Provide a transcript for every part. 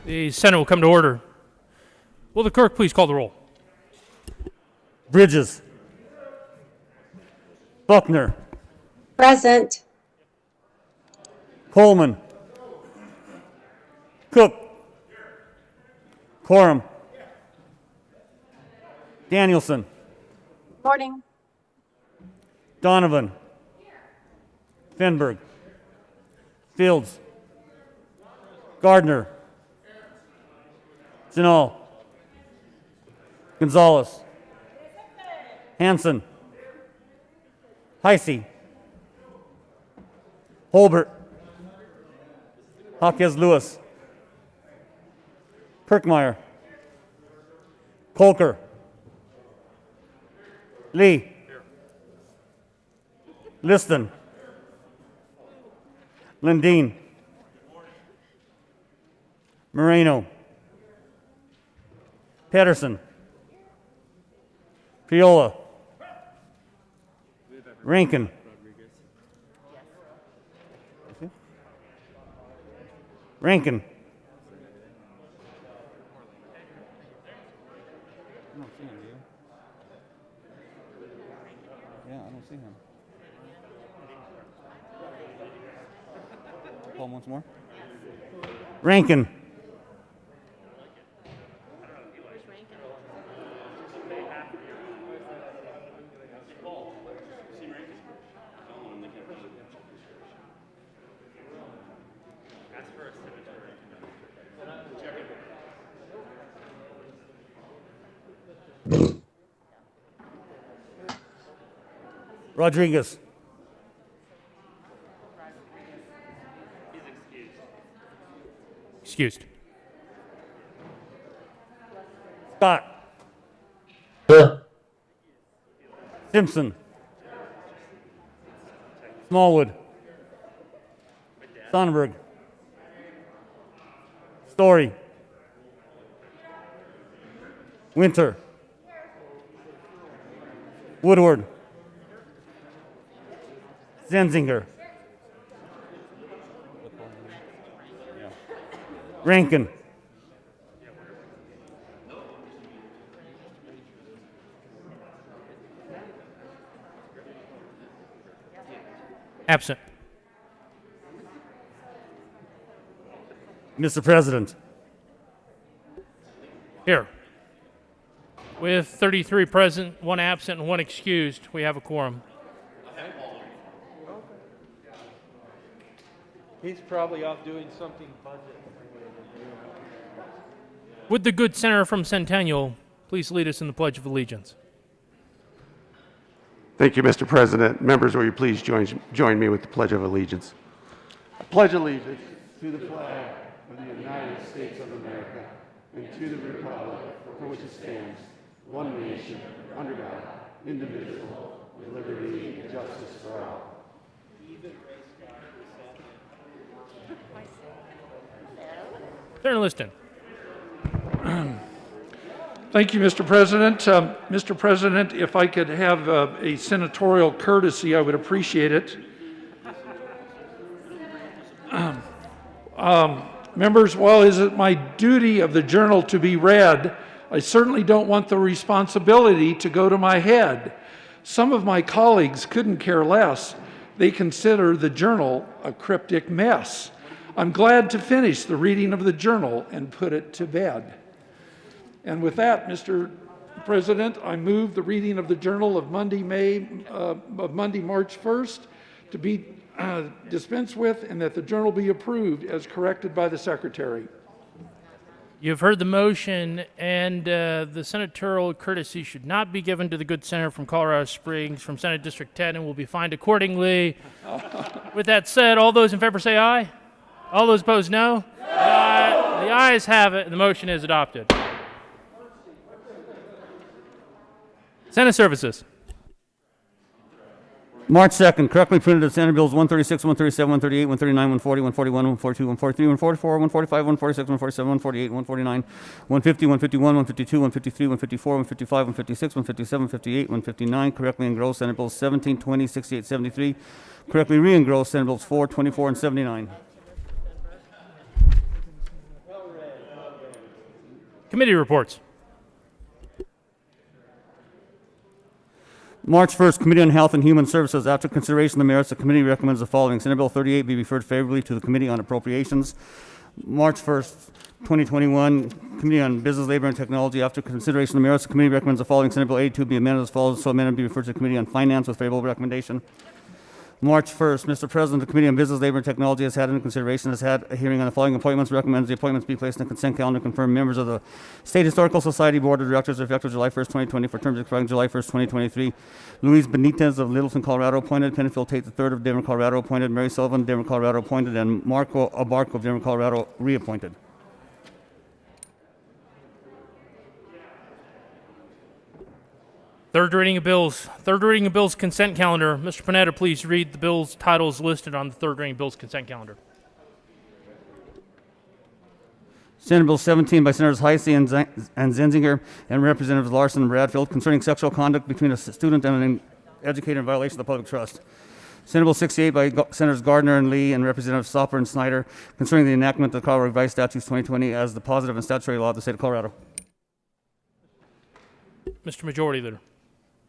The Senate will come to order. Will the clerk please call the roll? Bridges. Buckner. Present. Coleman. Cook. Coram. Danielson. Morning. Donovan. Fenberg. Fields. Gardner. Janal. Gonzalez. Hanson. Heisey. Holbert. Hawkes Lewis. Kirkmeyer. Colker. Lee. Liston. Lindeen. Moreno. Pedersen. Piola. Rankin. Rankin. I don't see him, do you? Yeah, I don't see him. Call him once more. Rankin. Rodriguez. Excused. Scott. Simpson. Smallwood. Sonnenberg. Story. Winter. Woodward. Zenzinger. Rankin. Absent. Mr. President, Here. With 33 present, 1 absent, and 1 excused, we have a quorum. He's probably off doing something budget. Would the good senator from Centennial please lead us in the Pledge of Allegiance? Thank you, Mr. President. Members, will you please join me with the Pledge of Allegiance? I pledge allegiance to the flag of the United States of America and to the republic for which it stands, one nation, under God, indivisible, with liberty and justice for all. Senator Liston. Thank you, Mr. President. Mr. President, if I could have a senatorial courtesy, I would appreciate it. Members, while it is my duty of the journal to be read, I certainly don't want the responsibility to go to my head. Some of my colleagues couldn't care less. They consider the journal a cryptic mess. I'm glad to finish the reading of the journal and put it to bed. And with that, Mr. President, I move the reading of the journal of Monday, March 1st to be dispensed with, and that the journal be approved as corrected by the Secretary. You've heard the motion, and the senatorial courtesy should not be given to the good senator from Colorado Springs from Senate District 10 and will be fined accordingly. With that said, all those in favor say aye. All those opposed, no. The ayes have it, and the motion is adopted. Senate Services. March 2nd, correctly printed as Senate Bills 136, 137, 138, 139, 140, 141, 142, 143, 144, 145, 146, 147, 148, 149, 150, 151, 152, 153, 154, 155, 156, 157, 158, 159, correctly engrossed Senate Bills 17, 20, 68, 73, correctly re-engrossed Senate Bills 4, 24, and 79. Committee reports. March 1st, Committee on Health and Human Services. After consideration of the merits, the committee recommends the following. Senate Bill 38 be referred favorably to the Committee on Appropriations. March 1st, 2021, Committee on Business, Labor, and Technology. After consideration of the merits, the committee recommends the following. Senate Bill 82 be amended as follows. So amended be referred to the Committee on Finance with favorable recommendation. March 1st, Mr. President, the Committee on Business, Labor, and Technology has had under consideration, has had a hearing on the following appointments, recommends the appointments be placed in the consent calendar, confirm members of the State Historical Society Board of Directors effective July 1st, 2020 for terms expiring July 1st, 2023. Luis Benitez of Littleton, Colorado appointed, Penfield Tate III of Denver, Colorado appointed, Mary Sullivan, Denver, Colorado appointed, and Marco Abarco of Denver, Colorado reappointed. Third reading of bills. Third reading of bills consent calendar. Mr. Panetta, please read the bills titles listed on the third reading of bills consent calendar. Senate Bill 17 by Senators Heisey and Zenzinger and Representatives Larson and Bradfield concerning sexual conduct between a student and an educator in violation of the public trust. Senate Bill 68 by Senators Gardner and Lee and Representatives Sopper and Snyder concerning the enactment of the Colorado Revised Statutes 2020 as the positive and statutory law of the state of Colorado. Mr. Majority Leader.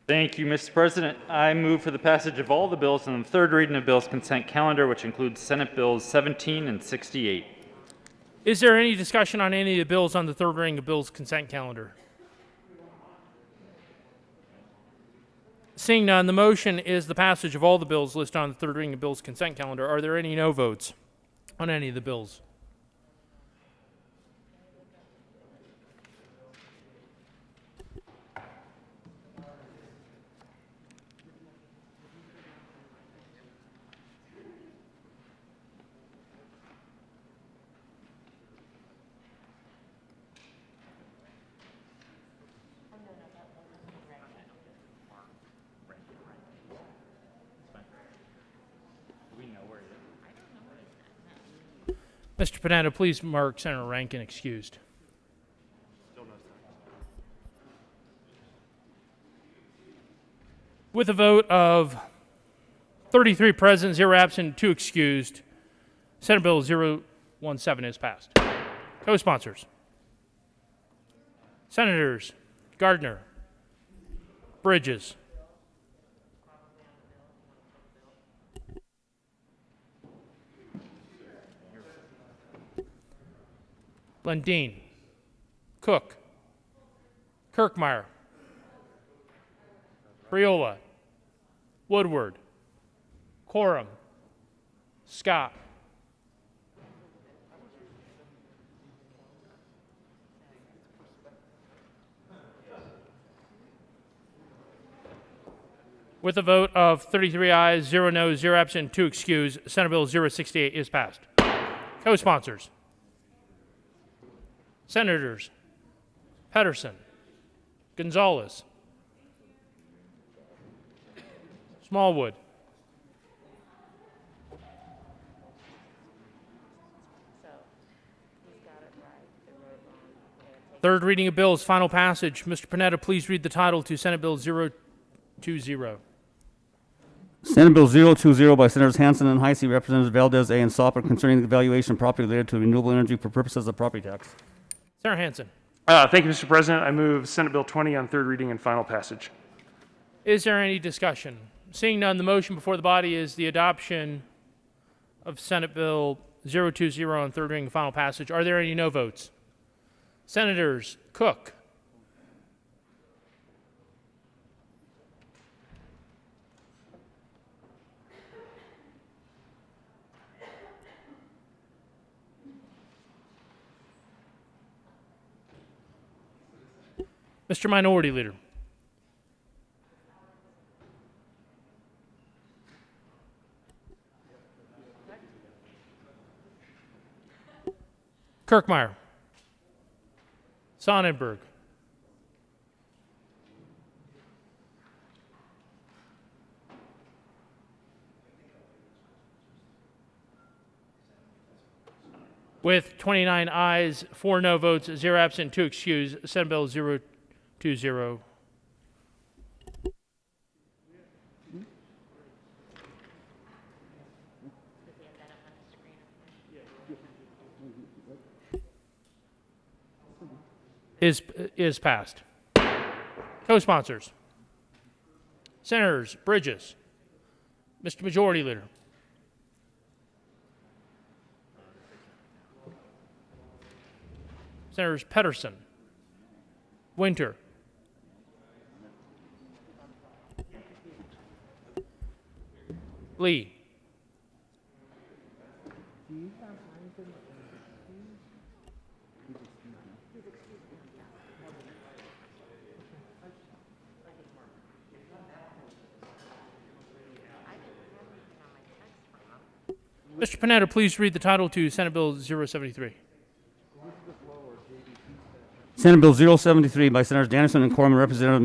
Thank you, Mr. President. I move for the passage of all the bills on the third reading of bills consent calendar, which includes Senate Bills 17 and 68. Is there any discussion on any of the bills on the third reading of bills consent calendar? Seeing none, the motion is the passage of all the bills listed on the third reading of bills consent calendar. Are there any no votes on any of the bills? Mr. Panetta, please mark Senator Rankin excused. With a vote of 33 present, 0 absent, 2 excused, Senate Bill 017 is passed. Co-sponsors. Senators Gardner, Bridges, Lundin, Cook, Kirkmeyer, Priola, Woodward, Corum, Scott. With a vote of 33 ayes, 0 noes, 0 absent, 2 excused, Senate Bill 068 is passed. Co-sponsors. Senators Pedersen, Gonzalez, Smallwood, third reading of bills, final passage. Mr. Panetta, please read the title to Senate Bill 020. Senate Bill 020 by Senators Hansen and Heisey, Representatives Valdez A. and Soper, concerning the valuation of property related to renewable energy for purposes of property tax. Senator Hansen. Thank you, Mr. President. I move Senate Bill 20 on third reading and final passage. Is there any discussion? Seeing none, the motion before the body is the adoption of Senate Bill 020 on third reading and final passage. Are there any no votes? Senators Cook, Mr. Minority Leader. Kirkmeyer. Sonnenberg. With 29 ayes, 4 no votes, 0 absent, 2 excused, Senate Bill 020. Is passed. Co-sponsors. Senators Bridges, Mr. Majority Leader. Senators Pedersen, Winter, Lee, Mr. Panetta, please read the title to Senate Bill 073. Senate Bill 073 by Senators Danielson and Corman, Representative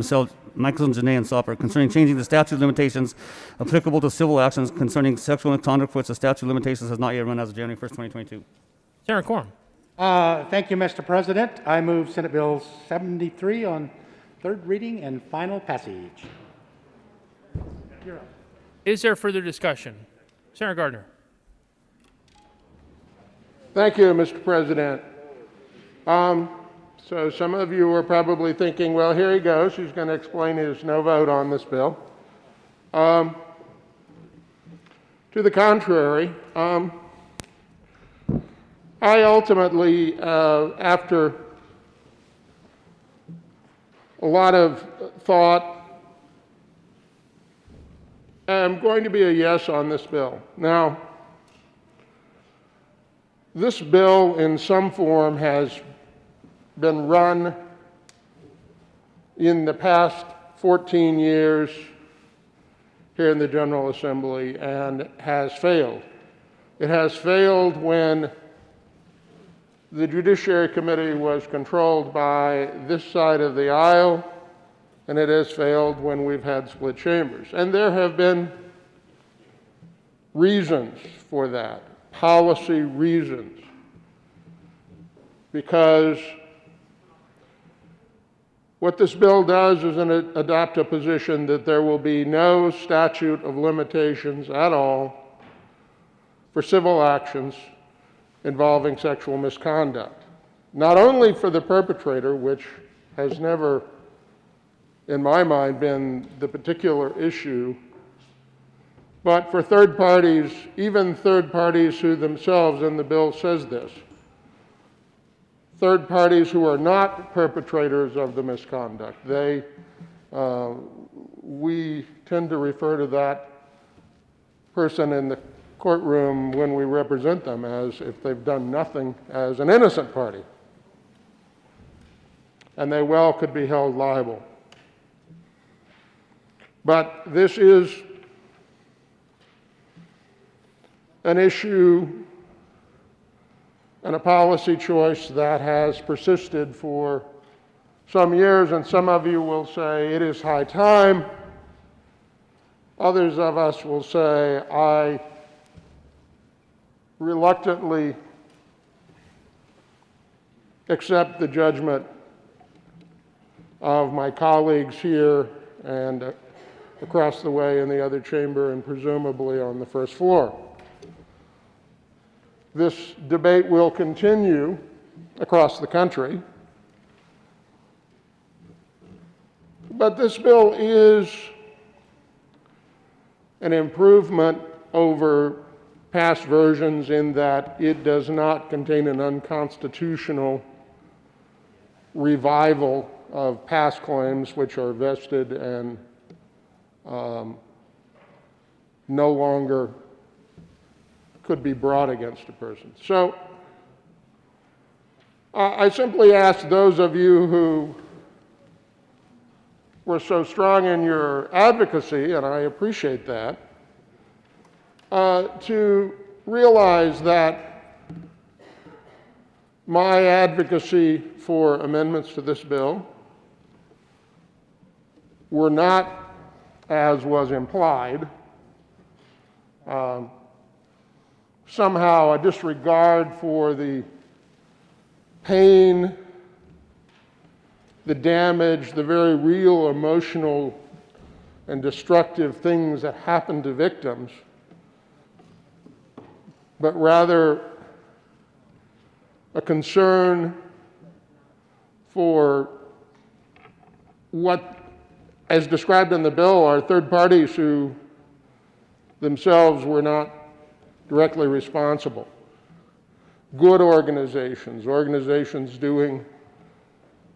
Michelson, Janae, and Soper, concerning changing the statute of limitations applicable to civil actions concerning sexual misconduct for which the statute of limitations has not yet run as of January 1st, 2022. Senator Corum. Thank you, Mr. President. I move Senate Bill 73 on third reading and final passage. Is there further discussion? Senator Gardner. Thank you, Mr. President. So some of you are probably thinking, well, here he goes. He's going to explain his no vote on this bill. To the contrary, I ultimately, after a lot of thought, am going to be a yes on this bill. Now, this bill in some form has been run in the past 14 years here in the General Assembly and has failed. It has failed when the Judiciary Committee was controlled by this side of the aisle, and it has failed when we've had split chambers. And there have been reasons for that, policy reasons, because what this bill does is adopt a position that there will be no statute of limitations at all for civil actions involving sexual misconduct. Not only for the perpetrator, which has never, in my mind, been the particular issue, but for third parties, even third parties who themselves, and the bill says this, third parties who are not perpetrators of the misconduct. We tend to refer to that person in the courtroom when we represent them as, if they've done nothing, as an innocent party. And they well could be held liable. But this is an issue and a policy choice that has persisted for some years, and some of you will say it is high time. Others of us will say, I reluctantly accept the judgment of my colleagues here and across the way in the other chamber and presumably on the first floor. This debate will continue across the country, but this bill is an improvement over past versions in that it does not contain an unconstitutional revival of past claims which are vested and no longer could be brought against a person. So I simply ask those of you who were so strong in your advocacy, and I appreciate that, to realize that my advocacy for amendments to this bill were not, as was implied, somehow a disregard for the pain, the damage, the very real emotional and destructive things that happen to victims, but rather a concern for what, as described in the bill, are third parties who themselves were not directly responsible. Good organizations, organizations doing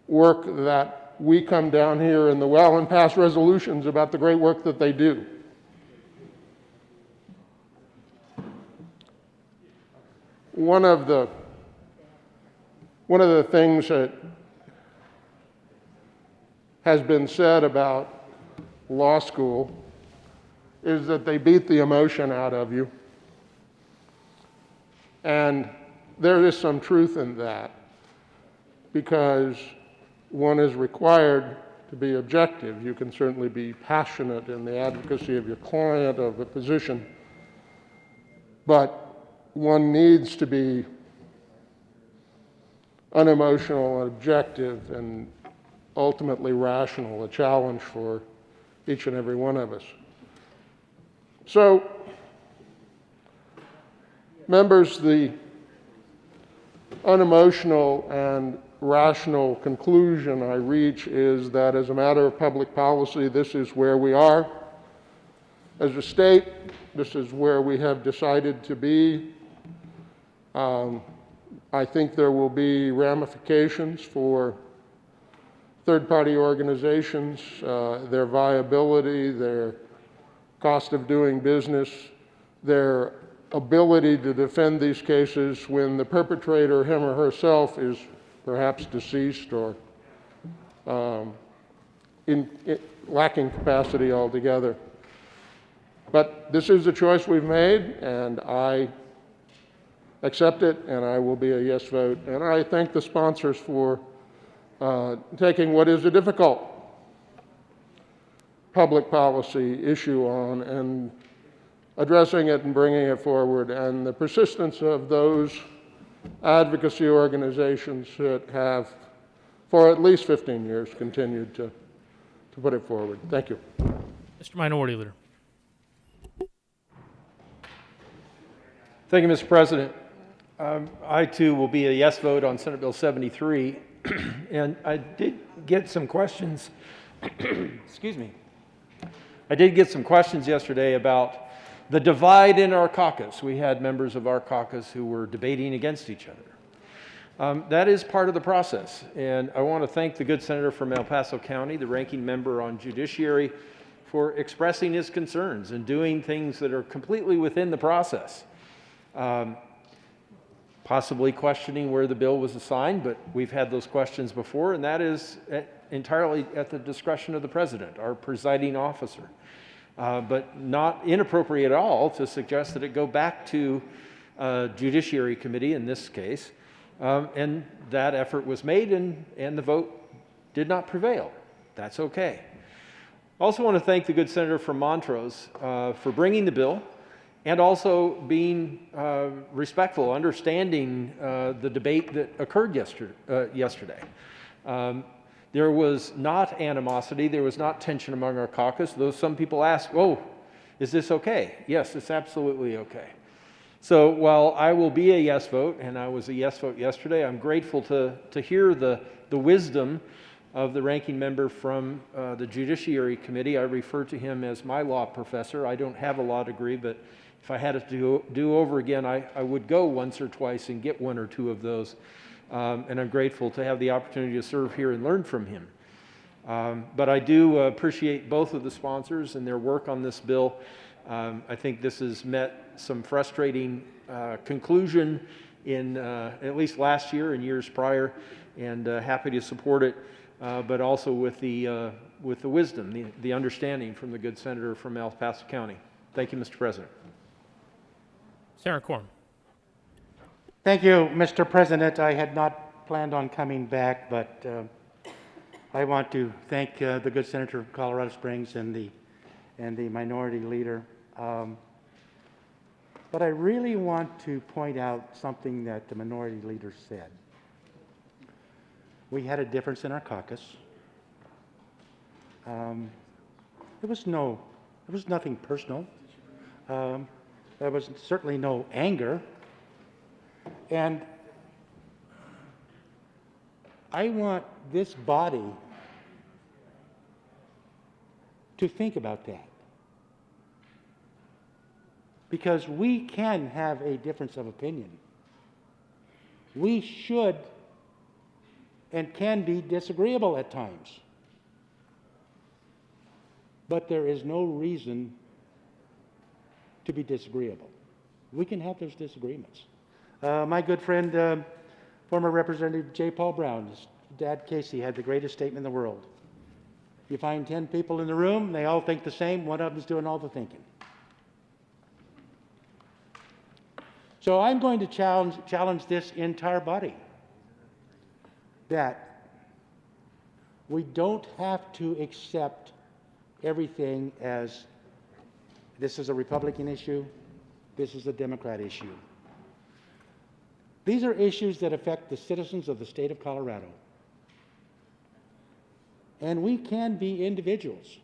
work that we come down here in the well and pass resolutions about the great work that they do. One of the things that has been said about law school is that they beat the emotion out of you. And there is some truth in that, because one is required to be objective. You can certainly be passionate in the advocacy of your client, of a position, but one needs to be unemotional and objective and ultimately rational, a challenge for each and every one of us. So, members, the unemotional and rational conclusion I reach is that as a matter of public policy, this is where we are. As a state, this is where we have decided to be. I think there will be ramifications for third-party organizations, their viability, their cost of doing business, their ability to defend these cases when the perpetrator, him or herself, is perhaps deceased or lacking capacity altogether. But this is the choice we've made, and I accept it, and I will be a yes vote. And I thank the sponsors for taking what is a difficult public policy issue on and addressing it and bringing it forward, and the persistence of those advocacy organizations that have, for at least 15 years, continued to put it forward. Thank you. Mr. Minority Leader. Thank you, Mr. President. I, too, will be a yes vote on Senate Bill 73. And I did get some questions. Excuse me. I did get some questions yesterday about the divide in our caucus. We had members of our caucus who were debating against each other. That is part of the process, and I want to thank the good senator from El Paso County, the ranking member on Judiciary, for expressing his concerns and doing things that are completely within the process. Possibly questioning where the bill was assigned, but we've had those questions before, and that is entirely at the discretion of the president, our presiding officer. But not inappropriate at all to suggest that it go back to Judiciary Committee in this case. And that effort was made, and the vote did not prevail. That's okay. I also want to thank the good senator from Montrose for bringing the bill and also being respectful, understanding the debate that occurred yesterday. There was not animosity, there was not tension among our caucus, though some people ask, oh, is this okay? Yes, it's absolutely okay. So while I will be a yes vote, and I was a yes vote yesterday, I'm grateful to hear the wisdom of the ranking member from the Judiciary Committee. I refer to him as my law professor. I don't have a law degree, but if I had it to do over again, I would go once or twice and get one or two of those. And I'm grateful to have the opportunity to serve here and learn from him. But I do appreciate both of the sponsors and their work on this bill. I think this has met some frustrating conclusion in at least last year and years prior, and happy to support it, but also with the wisdom, the understanding from the good senator from El Paso County. Thank you, Mr. President. Senator Corn. Thank you, Mr. President. I had not planned on coming back, but I want to thank the good senator from Colorado Springs and the minority leader. But I really want to point out something that the minority leader said. We had a difference in our caucus. There was nothing personal. There was certainly no anger. And I want this body to think about that. Because we can have a difference of opinion. We should and can be disagreeable at times. But there is no reason to be disagreeable. We can have those disagreements. My good friend, former Representative J. Paul Brown, his dad Casey had the greatest statement in the world. You find 10 people in the room, they all think the same, one of them's doing all the thinking. So I'm going to challenge this entire body that we don't have to accept everything as this is a Republican issue, this is a Democrat issue. These are issues that affect the citizens of the state of Colorado. And we can be individuals.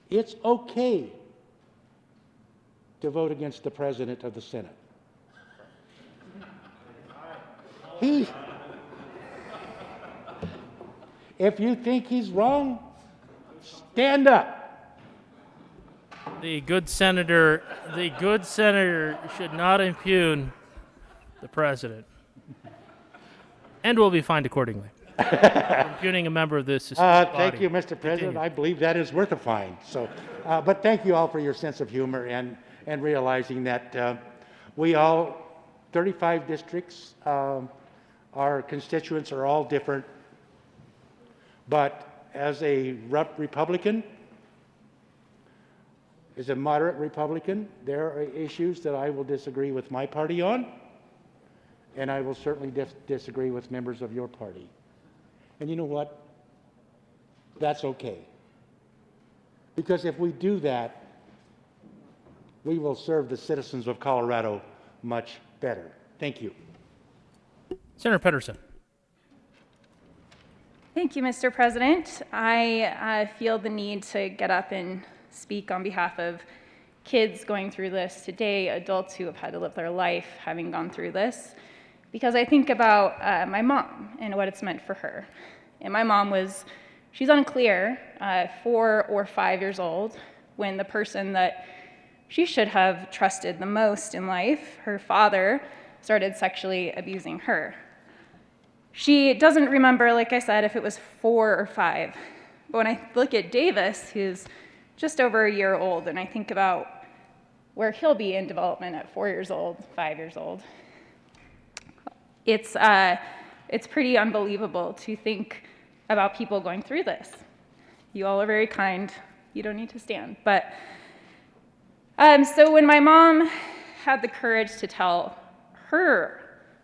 It's okay to vote against the president of the Senate. If you think he's wrong, stand up. The good senator should not impugn the president, and will be fined accordingly for impugning a member of this body. Thank you, Mr. President. I believe that is worth a fine. So, but thank you all for your sense of humor and realizing that we all, 35 districts, our constituents are all different. But as a Republican, as a moderate Republican, there are issues that I will disagree with my party on, and I will certainly disagree with members of your party. And you know what? That's okay. Because if we do that, we will serve the citizens of Colorado much better. Thank you. Senator Pedersen. Thank you, Mr. President. I feel the need to get up and speak on behalf of kids going through this today, adults who have had to live their life having gone through this, because I think about my mom and what it's meant for her. And my mom she's unclear, 4 or 5 years old, when the person that she should have trusted the most in life, her father, started sexually abusing her. She doesn't remember, like I said, if it was 4 or 5. But when I look at Davis, who's just over a year old, and I think about where he'll be in development at 4 years old, 5 years old, it's pretty unbelievable to think about people going through this. You all are very kind. You don't need to stand. But so when my mom had the courage to tell her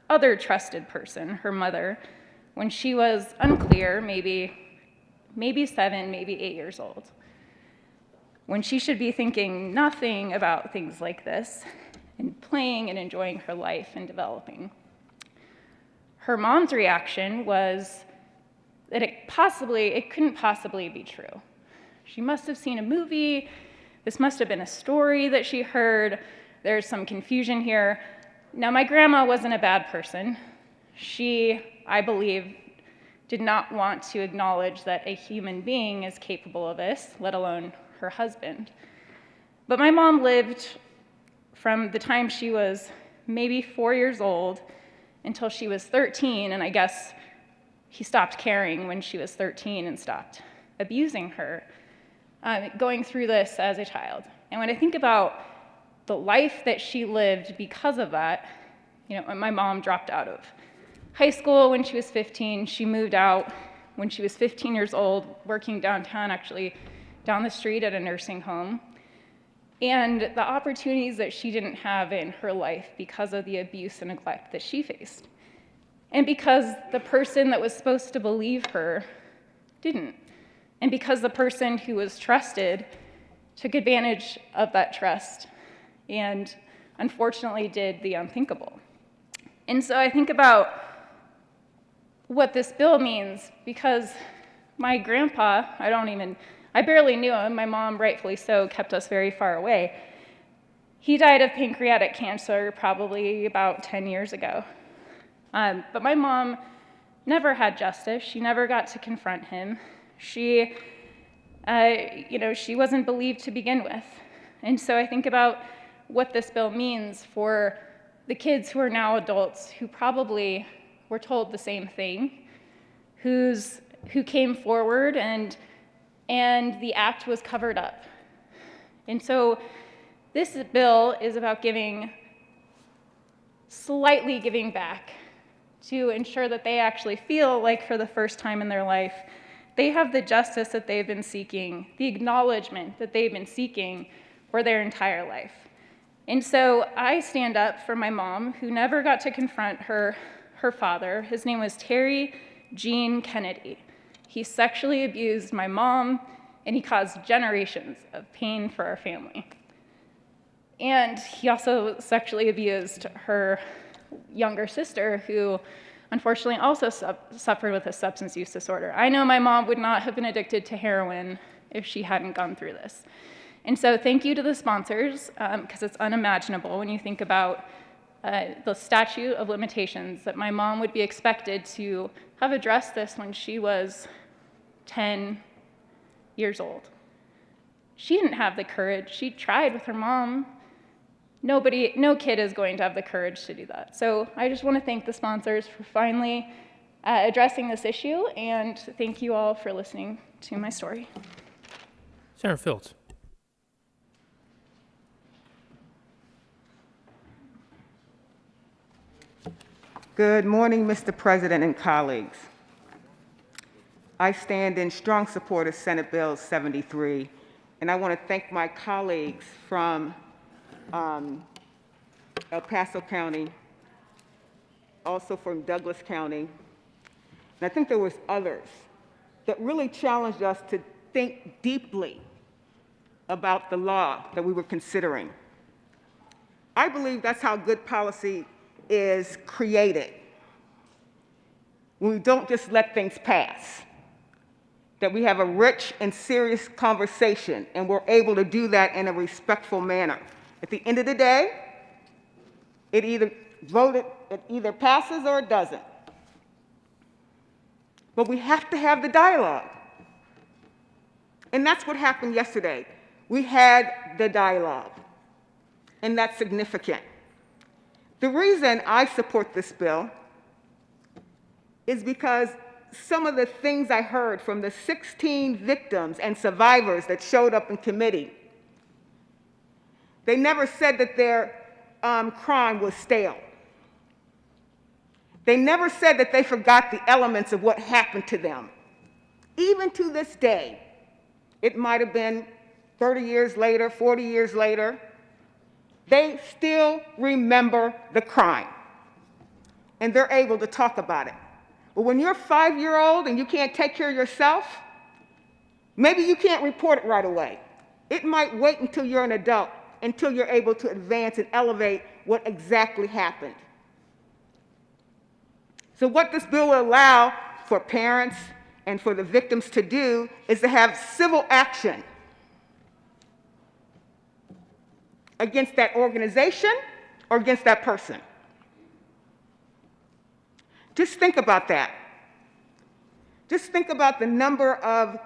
other trusted person, her mother, when she was unclear, maybe 7, maybe 8 years old, when she should be thinking nothing about things like this and playing and enjoying her life and developing. Her mom's reaction was that it couldn't possibly be true. She must have seen a movie. This must have been a story that she heard. There's some confusion here. Now, my grandma wasn't a bad person. She, I believe, did not want to acknowledge that a human being is capable of this, let alone her husband. But my mom lived from the time she was maybe 4 years old until she was 13, and I guess he stopped caring when she was 13 and stopped abusing her, going through this as a child. And when I think about the life that she lived because of that, my mom dropped out of high school when she was 15. She moved out when she was 15 years old, working downtown, actually down the street at a nursing home. And the opportunities that she didn't have in her life because of the abuse and neglect that she faced. And because the person that was supposed to believe her didn't. And because the person who was trusted took advantage of that trust and unfortunately did the unthinkable. And so I think about what this bill means, because my grandpa, I barely knew him. My mom, rightfully so, kept us very far away. He died of pancreatic cancer probably about 10 years ago. But my mom never had justice. She never got to confront him. She wasn't believed to begin with. And so I think about what this bill means for the kids who are now adults who probably were told the same thing, who came forward and the act was covered up. And so this bill is about slightly giving back to ensure that they actually feel like for the first time in their life, they have the justice that they've been seeking, the acknowledgement that they've been seeking for their entire life. And so I stand up for my mom, who never got to confront her father. His name was Terry Gene Kennedy. He sexually abused my mom, and he caused generations of pain for our family. And he also sexually abused her younger sister, who unfortunately also suffered with a substance use disorder. I know my mom would not have been addicted to heroin if she hadn't gone through this. And so thank you to the sponsors, because it's unimaginable when you think about the statute of limitations that my mom would be expected to have addressed this when she was 10 years old. She didn't have the courage. She tried with her mom. No kid is going to have the courage to do that. So I just want to thank the sponsors for finally addressing this issue, and thank you all for listening to my story. Senator Fields. Good morning, Mr. President and colleagues. I stand in strong support of Senate Bill 73, and I want to thank my colleagues from El Paso County, also from Douglas County, and I think there was others that really challenged us to think deeply about the law that we were considering. I believe that's how good policy is created, when we don't just let things pass, that we have a rich and serious conversation, and we're able to do that in a respectful manner. At the end of the day, it either passes or it doesn't. But we have to have the dialogue. And that's what happened yesterday. We had the dialogue, and that's significant. The reason I support this bill is because some of the things I heard from the 16 victims and survivors that showed up in committee, they never said that their crime was stale. They never said that they forgot the elements of what happened to them. Even to this day, it might have been 30 years later, 40 years later, they still remember the crime, and they're able to talk about it. But when you're a 5-year-old and you can't take care of yourself, maybe you can't report it right away. It might wait until you're an adult, until you're able to advance and elevate what exactly happened. So what this bill will allow for parents and for the victims to do is to have civil action against that organization or against that person. Just think about that. Just think about the number of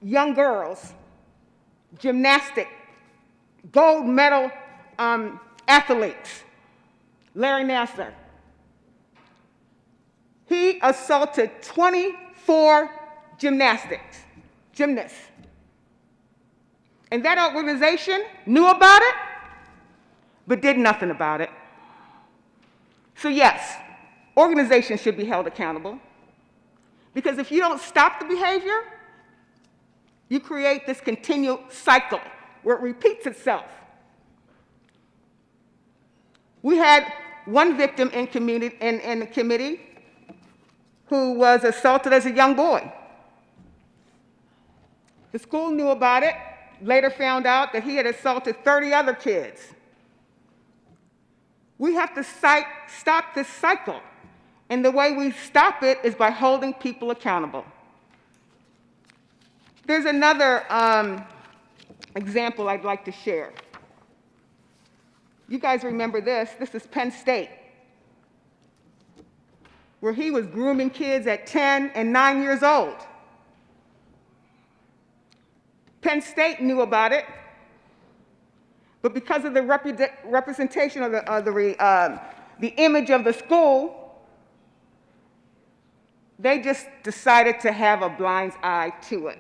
young girls, gymnastic, gold medal athletes. Larry Nassar. He assaulted 24 gymnasts. And that organization knew about it, but did nothing about it. So yes, organizations should be held accountable, because if you don't stop the behavior, you create this continual cycle where it repeats itself. We had one victim in the committee who was assaulted as a young boy. The school knew about it, later found out that he had assaulted 30 other kids. We have to stop this cycle, and the way we stop it is by holding people accountable. There's another example I'd like to share. You guys remember this. This is Penn State, where he was grooming kids at 10 and 9 years old. Penn State knew about it, but because of the representation of the image of the school, they just decided to have a blind eye to it.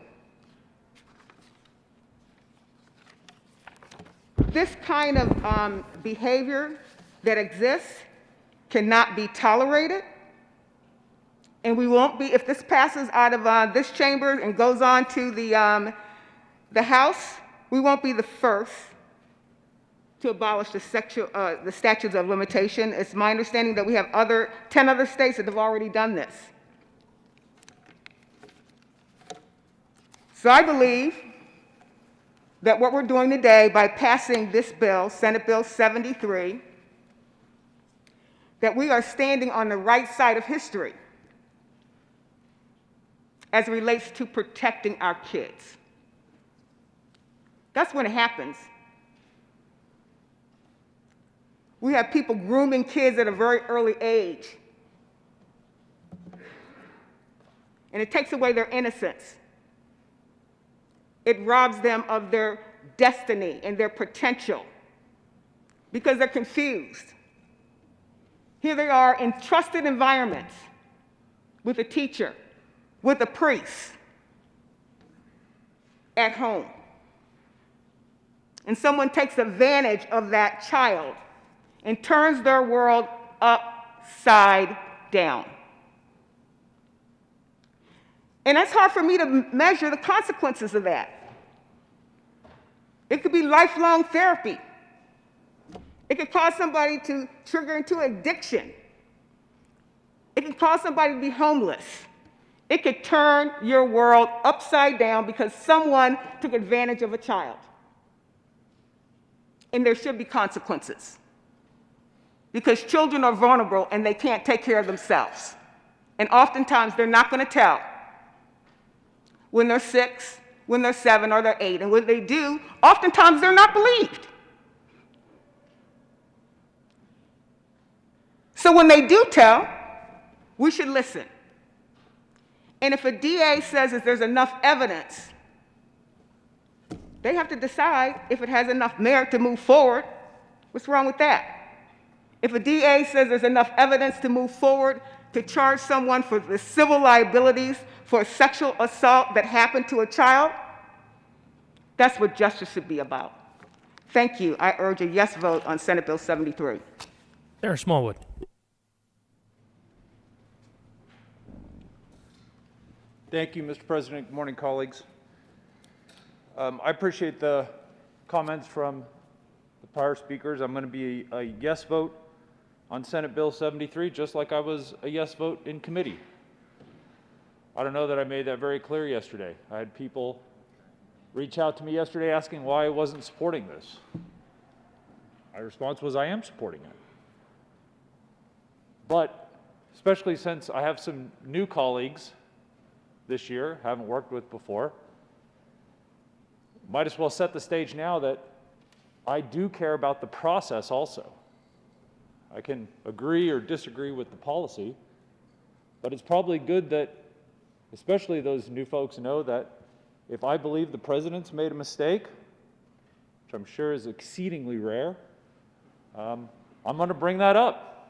This kind of behavior that exists cannot be tolerated, and we won't be, if this passes out of this chamber and goes on to the House, we won't be the first to abolish the statutes of limitation. It's my understanding that we have 10 other states that have already done this. So I believe that what we're doing today by passing this bill, Senate Bill 73, that we are standing on the right side of history as it relates to protecting our kids. That's when it happens. We have people grooming kids at a very early age, and it takes away their innocence. It robs them of their destiny and their potential because they're confused. Here they are in trusted environments with a teacher, with a priest, at home. And someone takes advantage of that child and turns their world upside down. And it's hard for me to measure the consequences of that. It could be lifelong therapy. It could cause somebody to trigger into addiction. It could cause somebody to be homeless. It could turn your world upside down because someone took advantage of a child. And there should be consequences, because children are vulnerable and they can't take care of themselves. And oftentimes they're not going to tell when they're 6, when they're 7, or they're 8. And when they do, oftentimes they're not believed. So when they do tell, we should listen. And if a DA says that there's enough evidence, they have to decide if it has enough merit to move forward. What's wrong with that? If a DA says there's enough evidence to move forward to charge someone for the civil liabilities for a sexual assault that happened to a child, that's what justice should be about. Thank you. I urge a yes vote on Senate Bill 73. Senator Smallwood. Thank you, Mr. President. Good morning, colleagues. I appreciate the comments from the prior speakers. I'm going to be a yes vote on Senate Bill 73, just like I was a yes vote in committee. I don't know that I made that very clear yesterday. I had people reach out to me yesterday asking why I wasn't supporting this. My response was I am supporting it. But especially since I have some new colleagues this year, haven't worked with before, might as well set the stage now that I do care about the process also. I can agree or disagree with the policy, but it's probably good that especially those new folks know that if I believe the president's made a mistake, which I'm sure is exceedingly rare, I'm going to bring that up.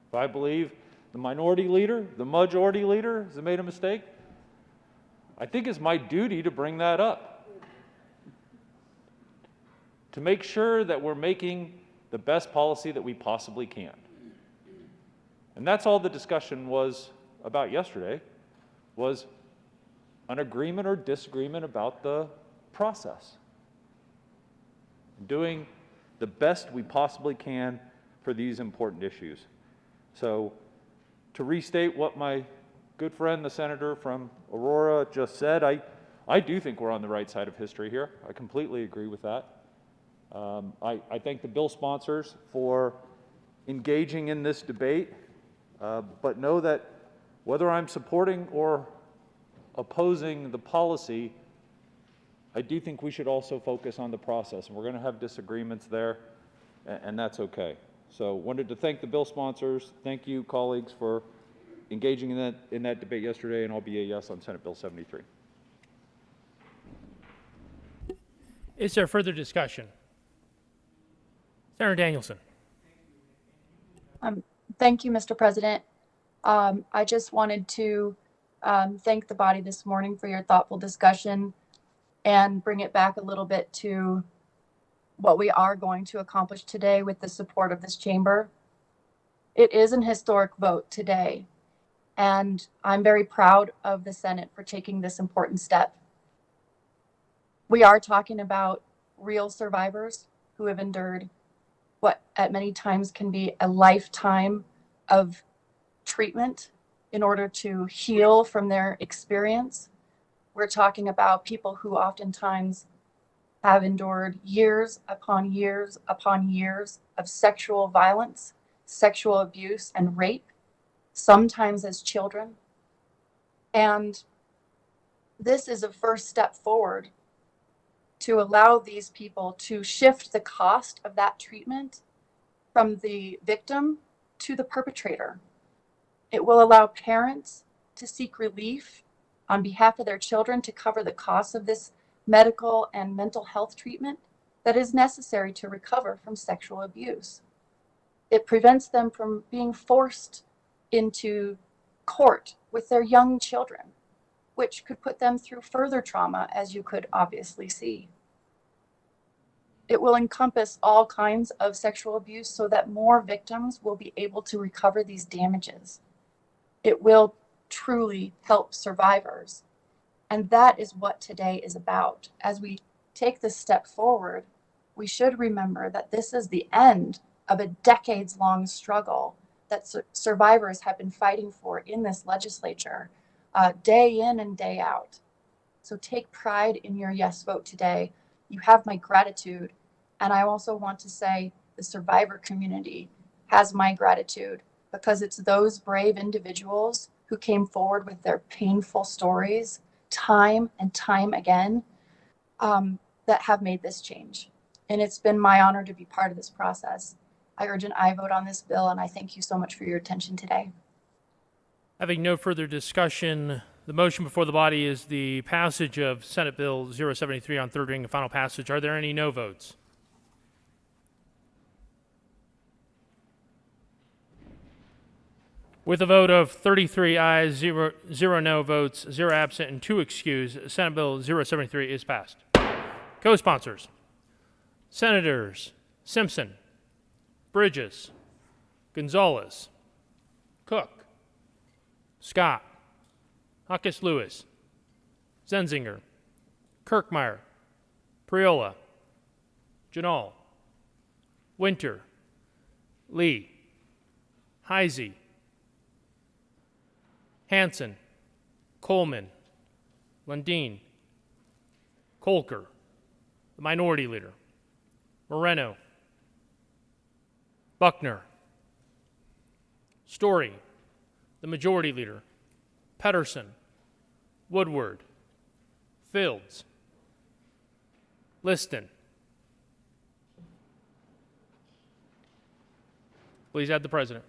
If I believe the minority leader, the majority leader has made a mistake, I think it's my duty to bring that up, to make sure that we're making the best policy that we possibly can. And that's all the discussion was about yesterday, was an agreement or disagreement about the process. Doing the best we possibly can for these important issues. So, to restate what my good friend, the senator from Aurora, just said, I do think we're on the right side of history here. I completely agree with that. I thank the bill sponsors for engaging in this debate, but know that whether I'm supporting or opposing the policy, I do think we should also focus on the process, and we're going to have disagreements there, and that's okay. So wanted to thank the bill sponsors. Thank you, colleagues, for engaging in that debate yesterday, and I'll be a yes on Senate Bill 73. Is there further discussion? Senator Danielson. Thank you, Mr. President. I just wanted to thank the body this morning for your thoughtful discussion and bring it back a little bit to what we are going to accomplish today with the support of this chamber. It is an historic vote today, and I'm very proud of the Senate for taking this important step. We are talking about real survivors who have endured what at many times can be a lifetime of treatment in order to heal from their experience. We're talking about people who oftentimes have endured years upon years upon years of sexual violence, sexual abuse, and rape, sometimes as children. And this is a first step forward to allow these people to shift the cost of that treatment from the victim to the perpetrator. It will allow parents to seek relief on behalf of their children to cover the cost of this medical and mental health treatment that is necessary to recover from sexual abuse. It prevents them from being forced into court with their young children, which could put them through further trauma, as you could obviously see. It will encompass all kinds of sexual abuse so that more victims will be able to recover these damages. It will truly help survivors. And that is what today is about. As we take this step forward, we should remember that this is the end of a decades-long struggle that survivors have been fighting for in this legislature, day in and day out. So take pride in your yes vote today. You have my gratitude. And I also want to say the survivor community has my gratitude, because it's those brave individuals who came forward with their painful stories time and time again that have made this change. And it's been my honor to be part of this process. I urge an aye vote on this bill, and I thank you so much for your attention today. Having no further discussion, the motion before the body is the passage of Senate Bill 073 on third reading and final passage. Are there any no votes? With a vote of 33 ayes, 0 no votes, 0 absent, and 2 excused, Senate Bill 073 is passed. Co-sponsors: Senators Simpson, Bridges, Gonzalez, Cook, Scott, Huckes Lewis, Zenzinger, Kirkmeyer, Priola, Janal, Winter, Lee, Heisey, Hanson, Coleman, Lundin, Kolker, the Minority Leader, Moreno, Buckner, Story, the Majority Leader, Pedersen, Woodward, Fields, Liston. Please add the President.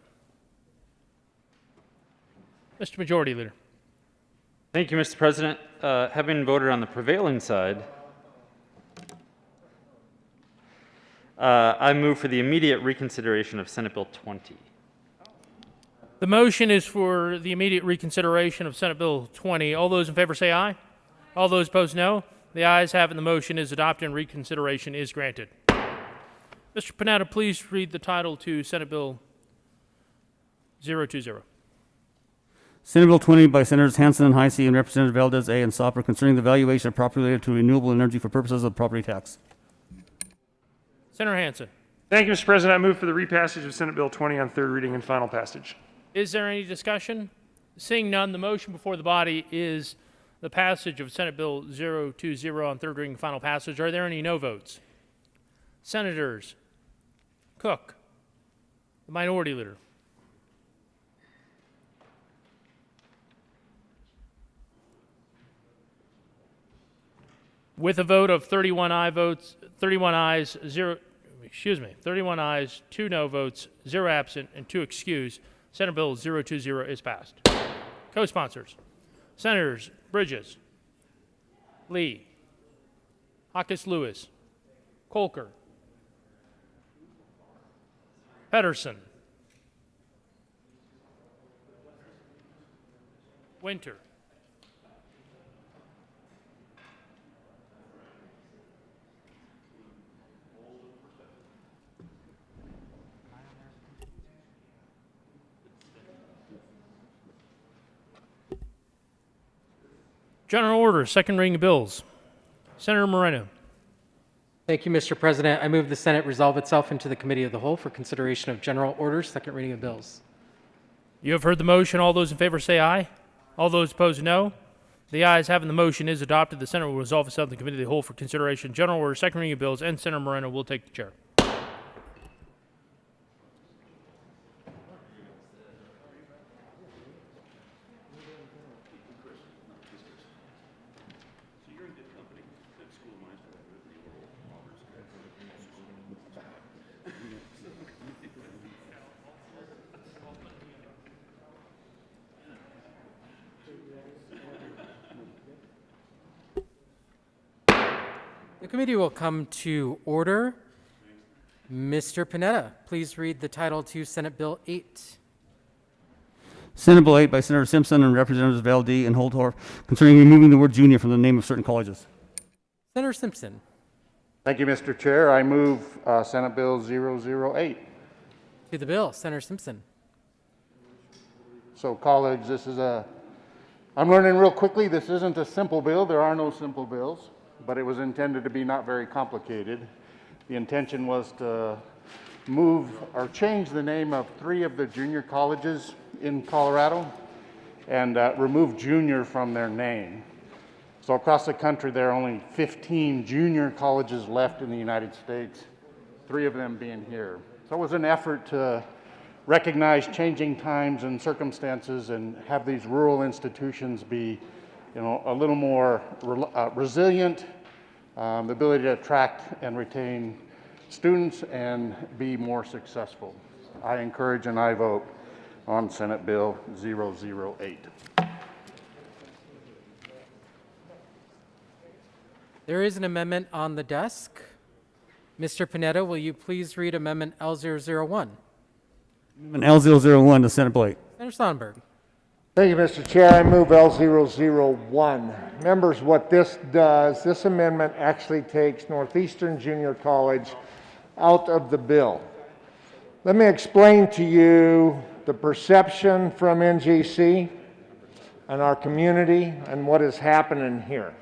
Mr. Majority Leader. Thank you, Mr. President. Having voted on the prevailing side, I move for the immediate reconsideration of Senate Bill 20. The motion is for the immediate reconsideration of Senate Bill 20. All those in favor say aye. All those opposed, no. The ayes have it, and the motion is adopted and reconsideration is granted. Mr. Panetta, please read the title to Senate Bill 020. Senate Bill 20 by Senators Hansen and Heisey and Representative Valdez A. and Sopper concerning the valuation of property related to renewable energy for purposes of property tax. Senator Hansen. Thank you, Mr. President. I move for the repassage of Senate Bill 20 on third reading and final passage. Is there any discussion? Seeing none, the motion before the body is the passage of Senate Bill 020 on third reading and final passage. Are there any no votes? Senators Cook, the Minority Leader, with a vote of 31 ayes, 31 ayes, 2 no votes, 0 absent, and 2 excused, Senate Bill 020 is passed. Co-sponsors: Senators Bridges, Lee, Huckes Lewis, Kolker, Pedersen, Winter, General Order, second reading of bills. Senator Moreno. Thank you, Mr. President. I move the Senate resolve itself into the Committee of the Whole for consideration of general orders, second reading of bills. You have heard the motion. All those in favor say aye. All those opposed, no. The ayes having the motion is adopted. The Senate will resolve itself in the Committee of the Whole for consideration of general order, second reading of bills, and Senator Moreno will take the chair. The committee will come to order. Mr. Panetta, please read the title to Senate Bill 8. Senate Bill 8 by Senator Simpson and Representatives Valdez and Holtorf concerning removing the word junior from the name of certain colleges. Senator Simpson. Thank you, Mr. Chair. I move Senate Bill 008. To the bill, Senator Simpson. So, colleagues, I'm learning real quickly, this isn't a simple bill. There are no simple bills, but it was intended to be not very complicated. The intention was to move or change the name of 3 of the junior colleges in Colorado and remove junior from their name. So across the country, there are only 15 junior colleges left in the United States, 3 of them being here. So it was an effort to recognize changing times and circumstances and have these rural institutions be, a little more resilient, the ability to attract and retain students and be more successful. I encourage and I vote on Senate Bill 008. There is an amendment on the desk. Mr. Panetta, will you please read Amendment L001? Amendment L001 to Senate Bill 8. Senator Sonberg. Thank you, Mr. Chair. I move L001. Members, what this does, this amendment actually takes Northeastern Junior College out of the bill. Let me explain to you the perception from NJC and our community and what is happening here.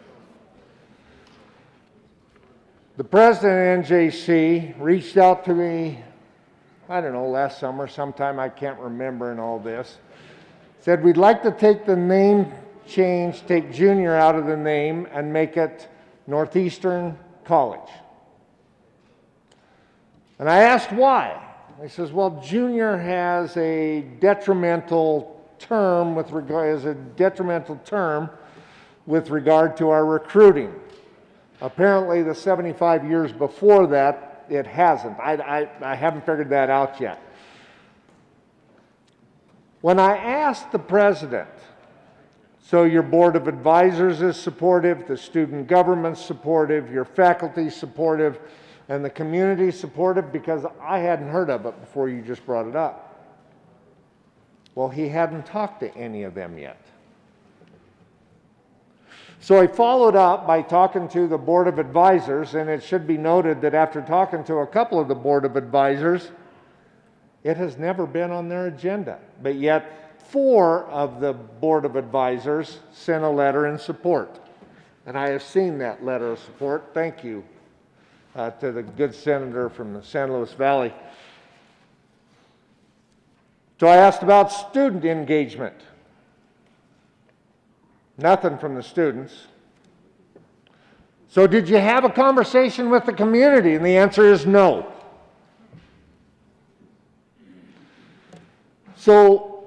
The president of NJC reached out to me, I don't know, last summer, sometime, I can't remember in all this, said we'd like to take the name change, take junior out of the name and make it Northeastern College. And I asked why. He says, well, junior has a detrimental term with regard to our recruiting. Apparently, the 75 years before that, it hasn't. I haven't figured that out yet. When I asked the president, so your board of advisors is supportive, the student government's supportive, your faculty's supportive, and the community's supportive, because I hadn't heard of it before you just brought it up. Well, he hadn't talked to any of them yet. So I followed up by talking to the Board of Advisors, and it should be noted that after talking to a couple of the Board of Advisors, it has never been on their agenda. But yet, 4 of the Board of Advisors sent a letter in support. And I have seen that letter of support. Thank you to the good senator from the San Luis Valley. So I asked about student engagement. Nothing from the students. So did you have a conversation with the community? And the answer is no. So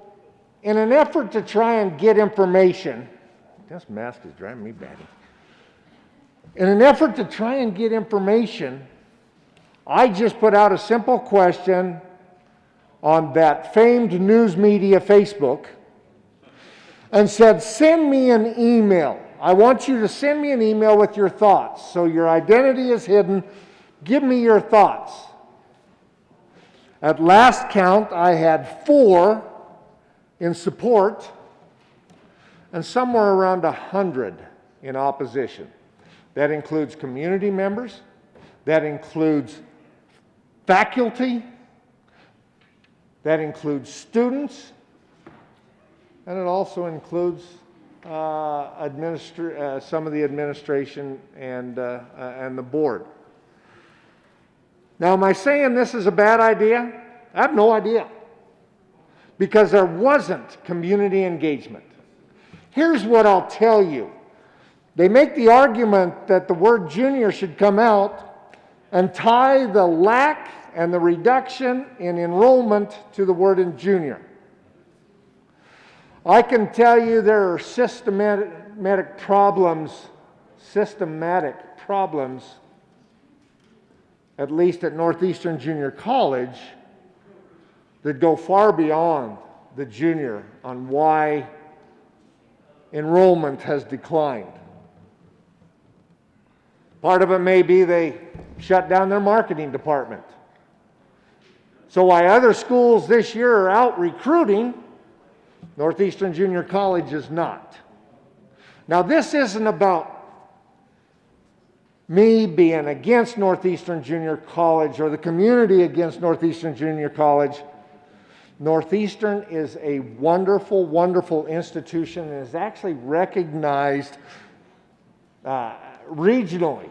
in an effort to try and get information, this mask is driving me batty. In an effort to try and get information, I just put out a simple question on that famed news media Facebook and said, send me an email. I want you to send me an email with your thoughts. So your identity is hidden. Give me your thoughts. At last count, I had 4 in support and somewhere around 100 in opposition. That includes community members, that includes faculty, that includes students, and it also includes some of the administration and the board. Now, am I saying this is a bad idea? I have no idea, because there wasn't community engagement. Here's what I'll tell you. They make the argument that the word junior should come out and tie the lack and the reduction in enrollment to the word in junior. I can tell you there are systematic problems, at least at Northeastern Junior College, that go far beyond the junior on why enrollment has declined. Part of it may be they shut down their marketing department. So while other schools this year are out recruiting, Northeastern Junior College is not. Now, this isn't about me being against Northeastern Junior College or the community against Northeastern Junior College. Northeastern is a wonderful, wonderful institution and is actually recognized regionally.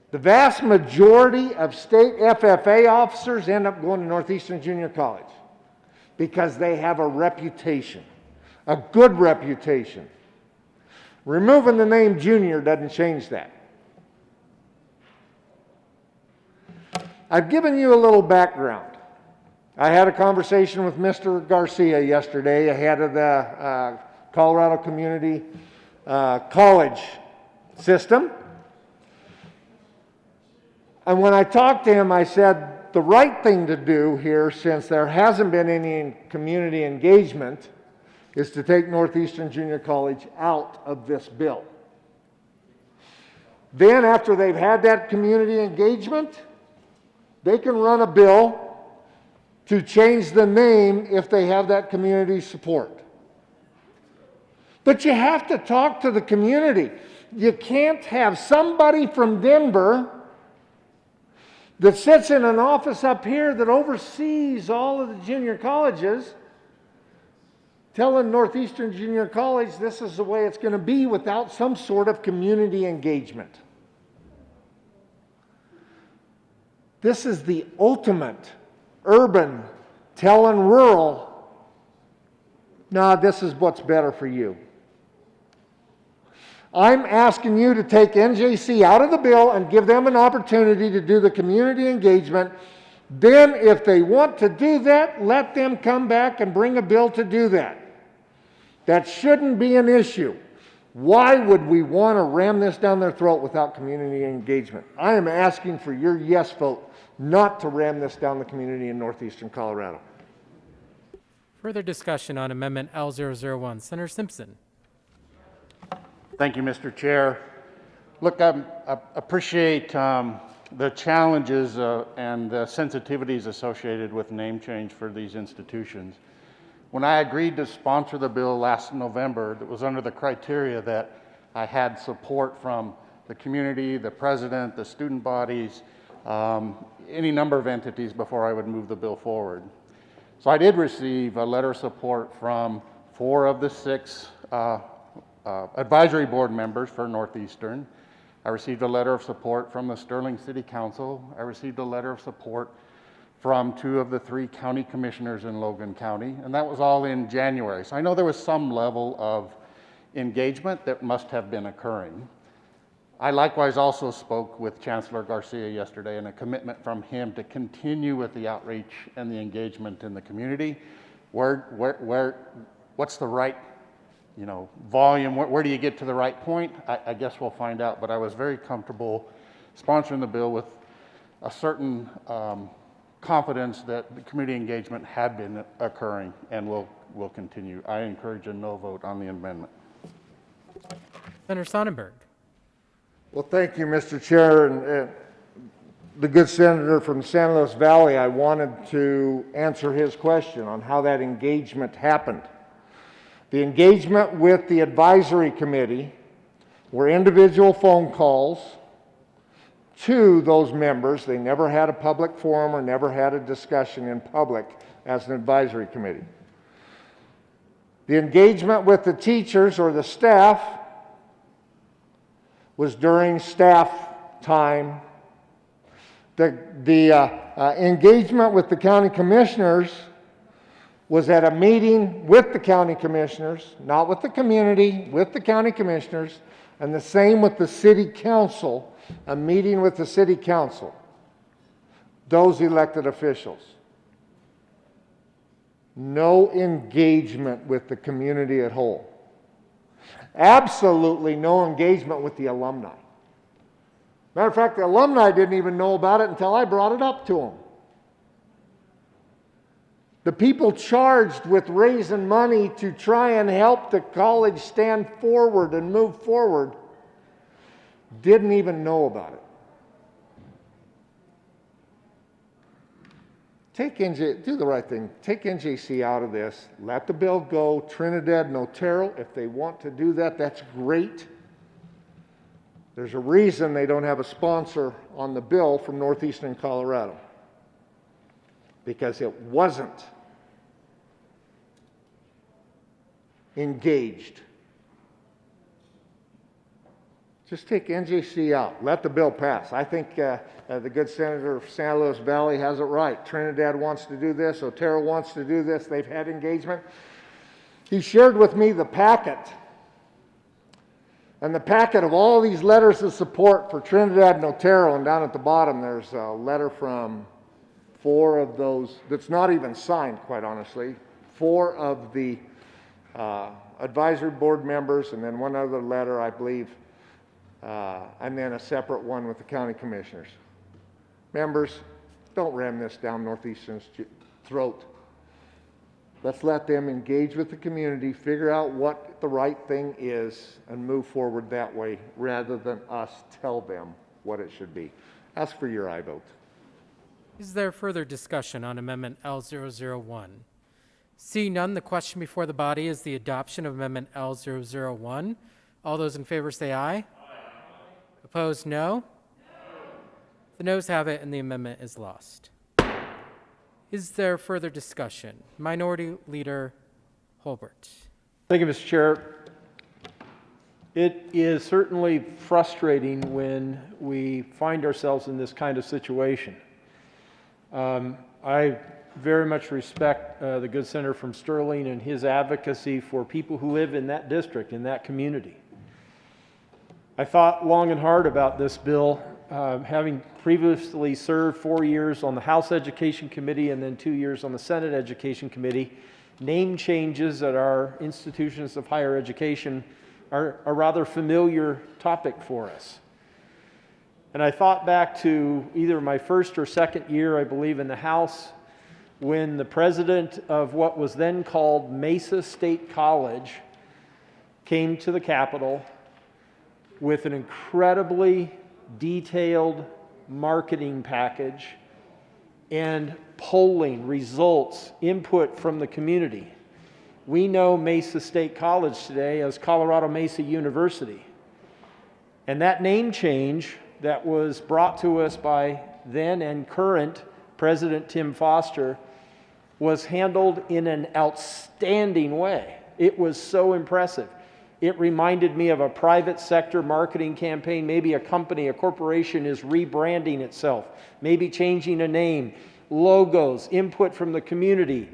The vast majority of state FFA officers end up going to Northeastern Junior College because they have a reputation, a good reputation. Removing the name junior doesn't change that. I've given you a little background. I had a conversation with Mr. Garcia yesterday, ahead of the Colorado Community College system. And when I talked to him, I said, the right thing to do here, since there hasn't been any community engagement, is to take Northeastern Junior College out of this bill. Then, after they've had that community engagement, they can run a bill to change the name if they have that community support. But you have to talk to the community. You can't have somebody from Denver that sits in an office up here that oversees all of the junior colleges telling Northeastern Junior College this is the way it's going to be without some sort of community engagement. This is the ultimate urban telling rural, nah, this is what's better for you. I'm asking you to take NJC out of the bill and give them an opportunity to do the community engagement. Then if they want to do that, let them come back and bring a bill to do that. That shouldn't be an issue. Why would we want to ram this down their throat without community engagement? I am asking for your yes vote not to ram this down the community in northeastern Colorado. Further discussion on Amendment L001. Senator Simpson. Thank you, Mr. Chair. Look, I appreciate the challenges and the sensitivities associated with name change for these institutions. When I agreed to sponsor the bill last November, it was under the criteria that I had support from the community, the president, the student bodies, any number of entities before I would move the bill forward. So I did receive a letter of support from 4 of the 6 advisory board members for Northeastern. I received a letter of support from the Sterling City Council. I received a letter of support from 2 of the 3 county commissioners in Logan County, and that was all in January. So I know there was some level of engagement that must have been occurring. I likewise also spoke with Chancellor Garcia yesterday, and a commitment from him to continue with the outreach and the engagement in the community. What's the right, volume? Where do you get to the right point? I guess we'll find out. But I was very comfortable sponsoring the bill with a certain confidence that the community engagement had been occurring and will continue. I encourage a no vote on the amendment. Senator Sonnenberg. Well, thank you, Mr. Chair. And the good senator from San Luis Valley, I wanted to answer his question on how that engagement happened. The engagement with the advisory committee were individual phone calls to those members. They never had a public forum or never had a discussion in public as an advisory committee. The engagement with the teachers or the staff was during staff time. The engagement with the county commissioners was at a meeting with the county commissioners, not with the community, with the county commissioners, and the same with the city council, a meeting with the city council, those elected officials. No engagement with the community at whole. Absolutely no engagement with the alumni. Matter of fact, the alumni didn't even know about it until I brought it up to them. The people charged with raising money to try and help the college stand forward and move forward didn't even know about it. Do the right thing. Take NJC out of this. Let the bill go. Trinidad and Otero, if they want to do that, that's great. There's a reason they don't have a sponsor on the bill from northeastern Colorado. Because it wasn't engaged. Just take NJC out. Let the bill pass. I think the good senator of San Luis Valley has it right. Trinidad wants to do this. Otero wants to do this. They've had engagement. He shared with me the packet. And the packet of all these letters of support for Trinidad and Otero. And down at the bottom, there's a letter from 4 of those, that's not even signed, quite honestly. 4 of the advisory board members, and then one other letter, I believe, and then a separate one with the county commissioners. Members, don't ram this down Northeastern's throat. Let's let them engage with the community, figure out what the right thing is, and move forward that way rather than us tell them what it should be. Ask for your aye vote. Is there further discussion on Amendment L001? Seeing none, the question before the body is the adoption of Amendment L001. All those in favor say aye. Aye. Opposed, no. The noes have it, and the amendment is lost. Is there further discussion? Minority Leader Holbert. Thank you, Mr. Chair. It is certainly frustrating when we find ourselves in this kind of situation. I very much respect the good senator from Sterling and his advocacy for people who live in that district, in that community. I thought long and hard about this bill, having previously served 4 years on the House Education Committee and then 2 years on the Senate Education Committee. Name changes at our institutions of higher education are a rather familiar topic for us. And I thought back to either my first or second year, I believe, in the House, when the president of what was then called Mesa State College came to the Capitol with an incredibly detailed marketing package and polling results, input from the community. We know Mesa State College today as Colorado Mesa University. And that name change that was brought to us by then and current President Tim Foster was handled in an outstanding way. It was so impressive. It reminded me of a private sector marketing campaign. Maybe a company, a corporation is rebranding itself, maybe changing a name, logos, input from the community,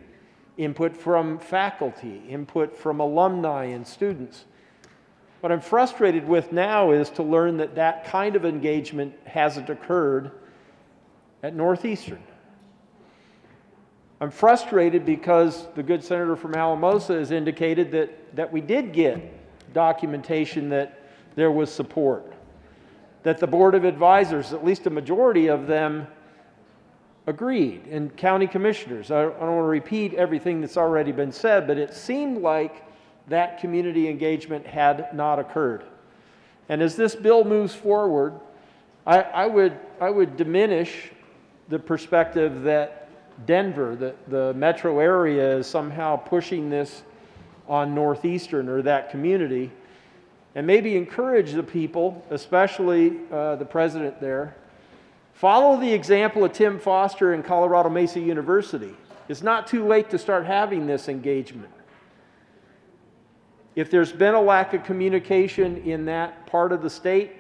input from faculty, input from alumni and students. What I'm frustrated with now is to learn that that kind of engagement hasn't occurred at Northeastern. I'm frustrated because the good senator from Alamosa has indicated that we did get documentation that there was support, that the Board of Advisors, at least a majority of them, agreed, and county commissioners. I don't want to repeat everything that's already been said, but it seemed like that community engagement had not occurred. And as this bill moves forward, I would diminish the perspective that Denver, the metro area, is somehow pushing this on Northeastern or that community, and maybe encourage the people, especially the president there, follow the example of Tim Foster and Colorado Mesa University. It's not too late to start having this engagement. If there's been a lack of communication in that part of the state,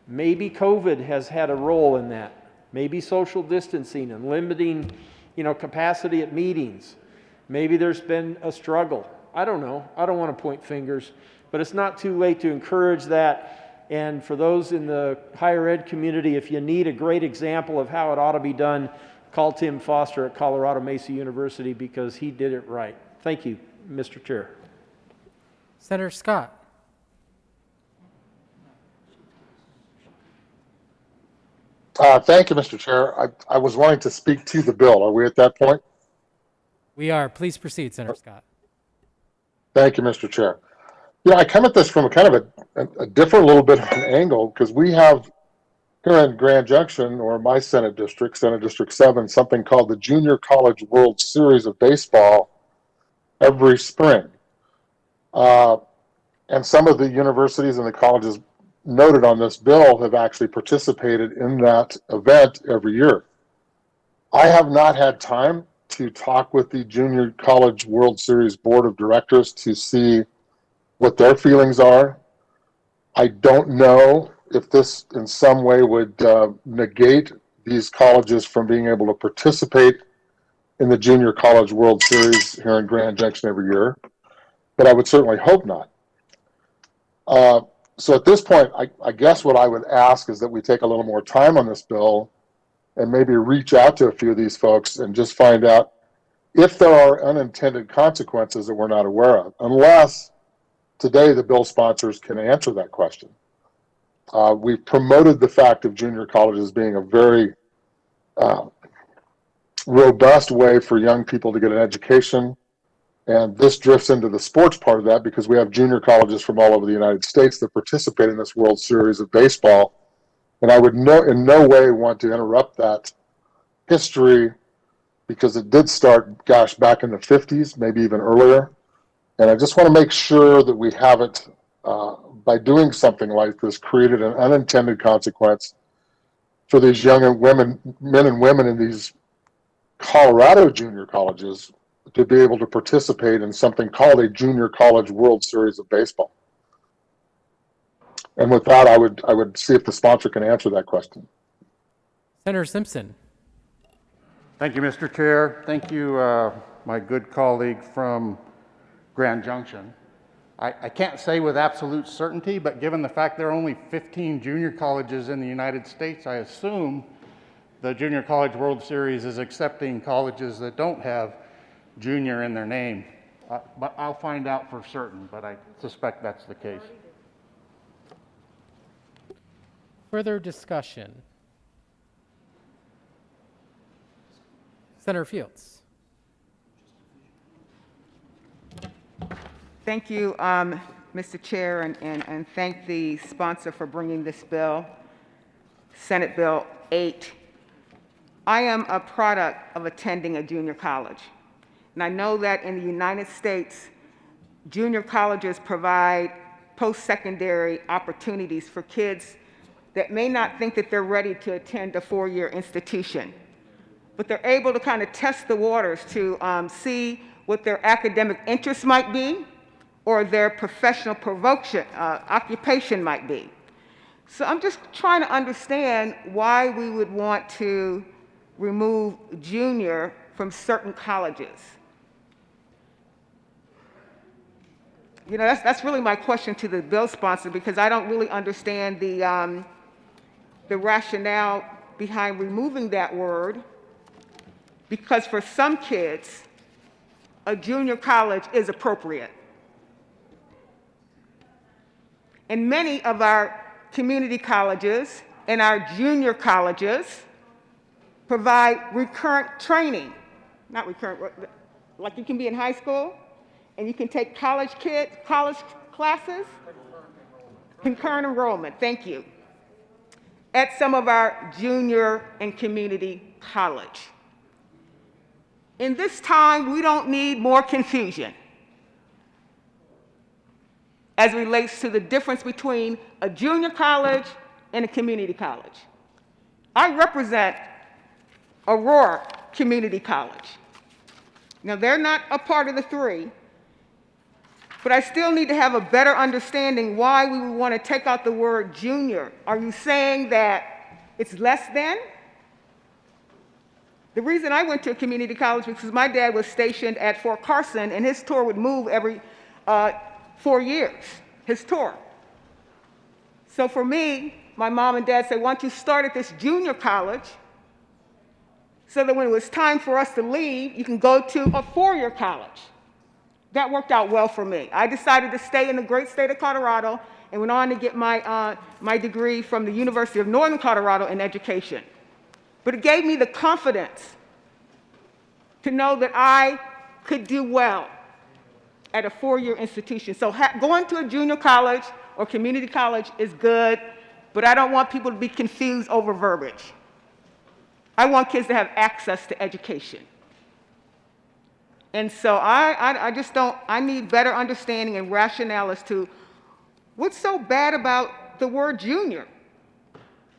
maybe COVID has had a role in that. Maybe social distancing and limiting, capacity at meetings. Maybe there's been a struggle. I don't know. I don't want to point fingers, but it's not too late to encourage that. And for those in the higher ed community, if you need a great example of how it ought to be done, call Tim Foster at Colorado Mesa University because he did it right. Thank you, Mr. Chair. Senator Scott. Thank you, Mr. Chair. I was wanting to speak to the bill. Are we at that point? We are. Please proceed, Senator Scott. Thank you, Mr. Chair. I come at this from a kind of a different little bit of an angle because we have here in Grand Junction, or my Senate District 7, something called the Junior College World Series of Baseball every spring. And some of the universities and the colleges noted on this bill have actually participated in that event every year. I have not had time to talk with the Junior College World Series Board of Directors to see what their feelings are. I don't know if this in some way would negate these colleges from being able to participate in the Junior College World Series here in Grand Junction every year, but I would certainly hope not. So at this point, I guess what I would ask is that we take a little more time on this bill and maybe reach out to a few of these folks and just find out if there are unintended consequences that we're not aware of, unless today the bill sponsors can answer that question. We've promoted the fact of junior colleges being a very robust way for young people to get an education. And this drifts into the sports part of that because we have junior colleges from all over the United States that participate in this World Series of Baseball. And I would in no way want to interrupt that history because it did start, gosh, back in the 50s, maybe even earlier. And I just want to make sure that we haven't, by doing something like this, created an unintended consequence for these young women, men and women in these Colorado junior colleges to be able to participate in something called a Junior College World Series of Baseball. And with that, I would see if the sponsor can answer that question. Senator Simpson. Thank you, Mr. Chair. Thank you, my good colleague from Grand Junction. I can't say with absolute certainty, but given the fact there are only 15 junior colleges in the United States, I assume the Junior College World Series is accepting colleges that don't have junior in their name. But I'll find out for certain, but I suspect that's the case. Further discussion? Senator Fields. Thank you, Mr. Chair, and thank the sponsor for bringing this bill, Senate Bill 8. I am a product of attending a junior college, and I know that in the United States, junior colleges provide post-secondary opportunities for kids that may not think that they're ready to attend a four-year institution, but they're able to kind of test the waters to see what their academic interests might be or their professional occupation might be. So I'm just trying to understand why we would want to remove junior from certain colleges. You know, that's really my question to the bill sponsor, because I don't really understand the rationale behind removing that word, because for some kids, a junior college is appropriate. And many of our community colleges and our junior colleges provide recurrent training, not recurrent, like you can be in high school and you can take college classes, concurrent enrollment, thank you, at some of our junior and community college. In this time, we don't need more confusion as it relates to the difference between a junior college and a community college. I represent Aurora Community College. Now, they're not a part of the three, but I still need to have a better understanding why we would want to take out the word junior. Are you saying that it's less than? The reason I went to a community college was because my dad was stationed at Fort Carson, and his tour would move every 4 years, his tour. So for me, my mom and dad said, why don't you start at this junior college so that when it was time for us to leave, you can go to a four-year college. That worked out well for me. I decided to stay in the great state of Colorado and went on to get my degree from the University of Northern Colorado in education. But it gave me the confidence to know that I could do well at a four-year institution. So going to a junior college or community college is good, but I don't want people to be confused over verbiage. I want kids to have access to education. And so I just don't, I need better understanding and rationale as to what's so bad about the word junior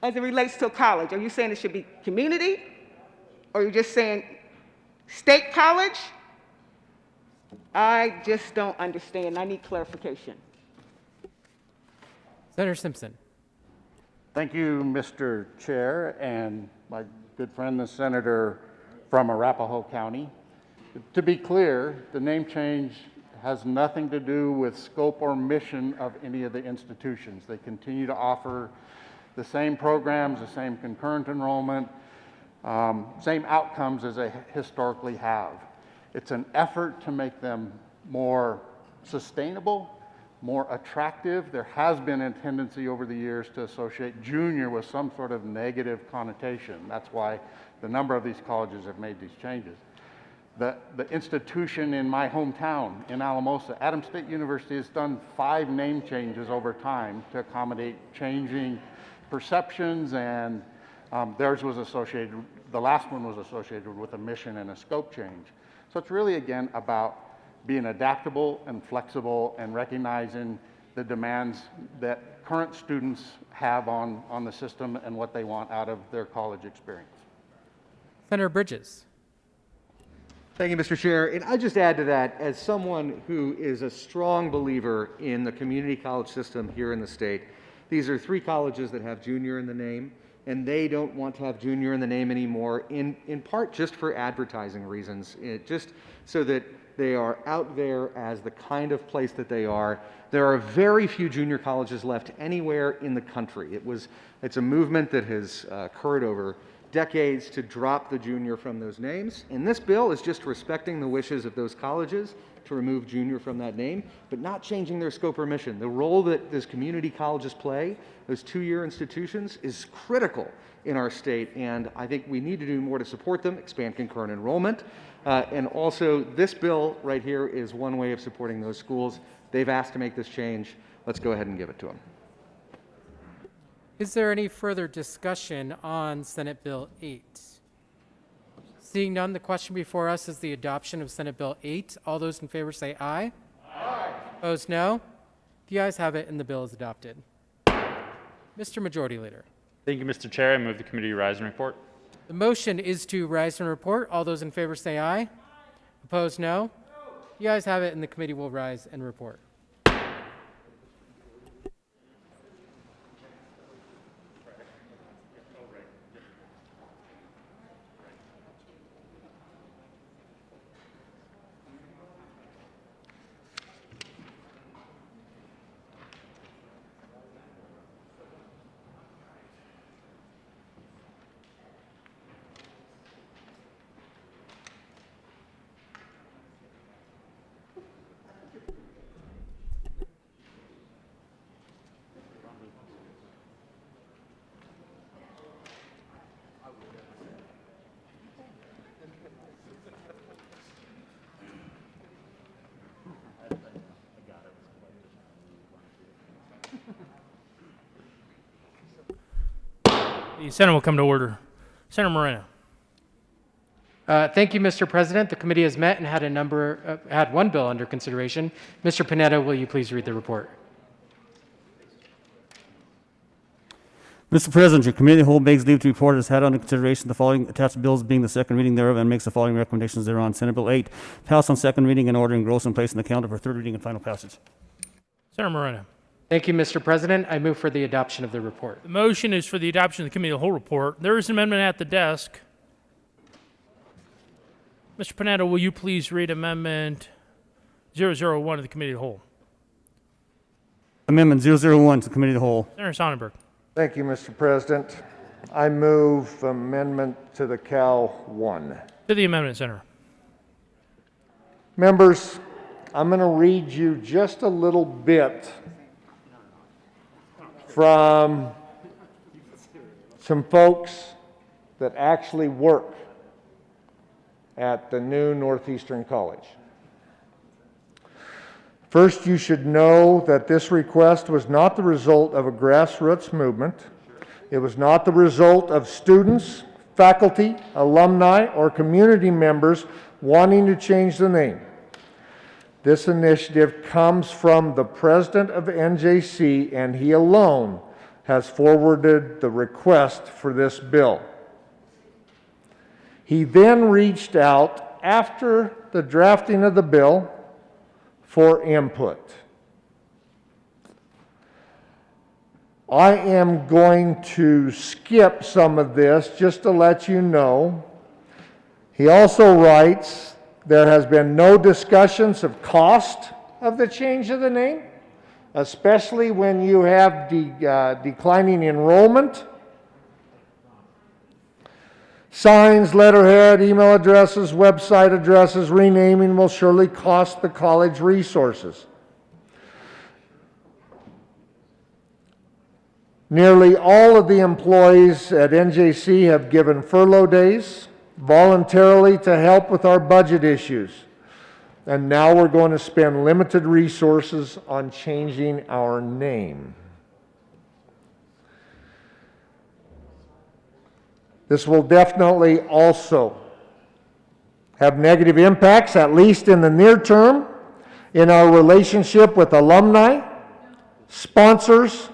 as it relates to a college. Are you saying it should be community? Or are you just saying state college? I just don't understand. I need clarification. Senator Simpson. Thank you, Mr. Chair, and my good friend, the senator from Arapahoe County. To be clear, the name change has nothing to do with scope or mission of any of the institutions. They continue to offer the same programs, the same concurrent enrollment, same outcomes as they historically have. It's an effort to make them more sustainable, more attractive. There has been a tendency over the years to associate junior with some sort of negative connotation. That's why the number of these colleges have made these changes. The institution in my hometown, in Alamosa, Adams State University, has done 5 name changes over time to accommodate changing perceptions, and theirs was associated the last one was associated with a mission and a scope change. So it's really, again, about being adaptable and flexible and recognizing the demands that current students have on the system and what they want out of their college experience. Senator Bridges. Thank you, Mr. Chair. And I just add to that, as someone who is a strong believer in the community college system here in the state, these are 3 colleges that have junior in the name, and they don't want to have junior in the name anymore, in part just for advertising reasons, just so that they are out there as the kind of place that they are. There are very few junior colleges left anywhere in the country. It's a movement that has occurred over decades to drop the junior from those names. And this bill is just respecting the wishes of those colleges to remove junior from that name, but not changing their scope or mission. The role that those community colleges play, those 2-year institutions, is critical in our state, and I think we need to do more to support them, expand concurrent enrollment, and also this bill right here is one way of supporting those schools. They've asked to make this change. Let's go ahead and give it to them. Is there any further discussion on Senate Bill 8? Seeing none, the question before us is the adoption of Senate Bill 8. All those in favor say aye. Aye. Opposed, no. The ayes have it and the bill is adopted. Mr. Majority Leader. Thank you, Mr. Chair. I move the committee rise and report. The motion is to rise and report. All those in favor say aye. Opposed, no. The ayes have it and the committee will rise and report. The Senate will come to order. Senator Moreno. Thank you, Mr. President. The committee has met and had one bill under consideration. Mr. Panetta, will you please read the report? Mr. President, your committee of the whole begs leave to report has had under consideration the following attached bills being the second reading thereof and makes the following recommendations thereon. Senate Bill 8, passed on second reading and order engrossed and placed in the calendar for third reading and final passage. Senator Moreno. Thank you, Mr. President. I move for the adoption of the report. The motion is for the adoption of the committee of the whole report. There is an amendment at the desk. Mr. Panetta, will you please read Amendment 001 of the committee of the whole? Amendment 001 to the committee of the whole. Senator Sonnenberg. Thank you, Mr. President. I move amendment to the Cal 1. To the amendment, Senator. Members, I'm going to read you just a little bit from some folks that actually work at the new Northeastern College. First, you should know that this request was not the result of a grassroots movement. It was not the result of students, faculty, alumni, or community members wanting to change the name. This initiative comes from the president of NJC, and he alone has forwarded the request for this bill. He then reached out after the drafting of the bill for input. I am going to skip some of this just to let you know. He also writes, there has been no discussions of cost of the change of the name, especially when you have declining enrollment. Signs, letterhead, email addresses, website addresses, renaming will surely cost the college resources. Nearly all of the employees at NJC have given furlough days voluntarily to help with our budget issues. And now we're going to spend limited resources on changing our name. This will definitely also have negative impacts, at least in the near term, in our relationship with alumni, sponsors,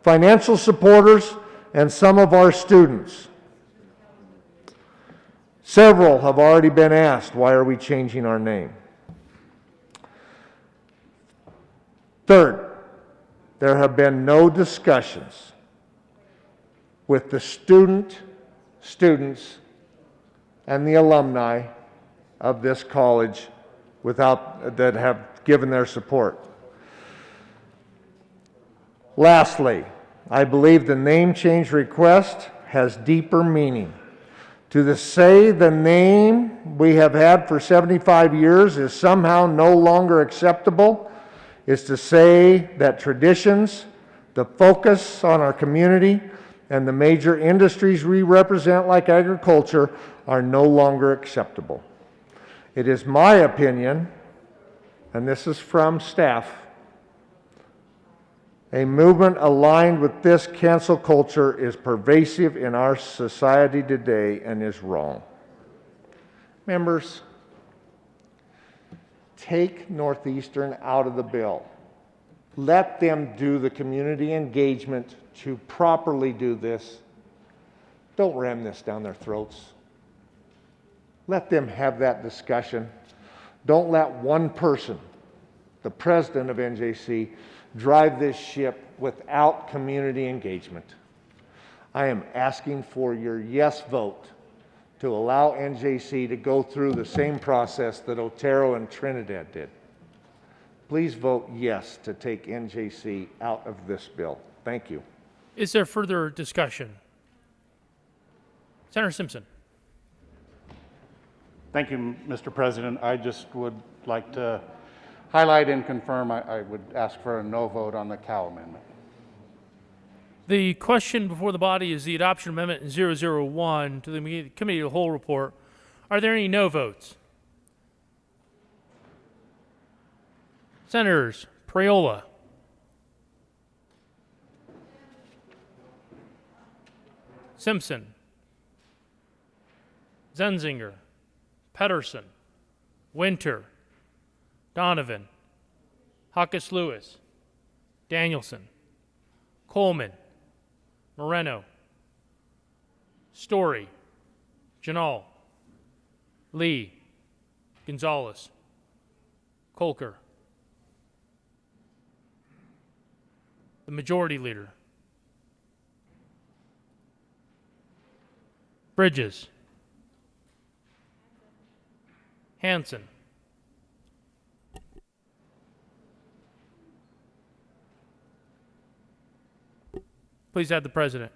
financial supporters, and some of our students. Several have already been asked, why are we changing our name? Third, there have been no discussions with the students, and the alumni of this college that have given their support. Lastly, I believe the name change request has deeper meaning. To say the name we have had for 75 years is somehow no longer acceptable is to say that traditions, the focus on our community, and the major industries we represent, like agriculture, are no longer acceptable. It is my opinion, and this is from staff, a movement aligned with this cancel culture is pervasive in our society today and is wrong. Members, take Northeastern out of the bill. Let them do the community engagement to properly do this. Don't ram this down their throats. Let them have that discussion. Don't let one person, the president of NJC, drive this ship without community engagement. I am asking for your yes vote to allow NJC to go through the same process that Otero and Trinidad did. Please vote yes to take NJC out of this bill. Thank you. Is there further discussion? Senator Simpson. Thank you, Mr. President. I just would like to highlight and confirm I would ask for a no vote on the Cow Amendment. The question before the body is the adoption of Amendment 001 to the Committee of the Whole report. Are there any no votes? Senators Priola, Simpson, Zenzinger, Pedersen, Winter, Donovan, Hawkes Lewis, Danielson, Coleman, Moreno, Story, Janal, Lee, Gonzalez, Kolker. The Majority Leader. Bridges. Hansen. Please add the President.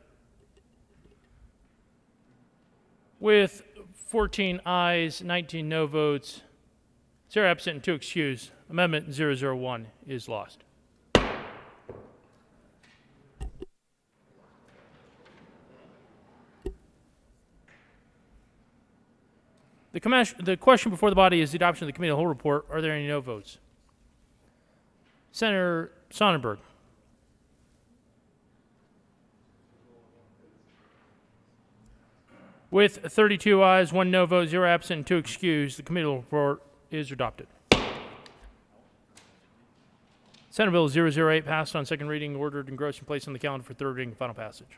With 14 ayes, 19 no votes, 0 absent, and 2 excused, Amendment 001 is lost. The question before the body is the adoption of the Committee of the Whole report. Are there any no votes? Senator Sonnenberg. With 32 ayes, 1 no vote, 0 absent, and 2 excused, the Committee of the report is adopted. Senate Bill 008 passed on second reading, ordered, engrossed, and placed on the calendar for third reading and final passage.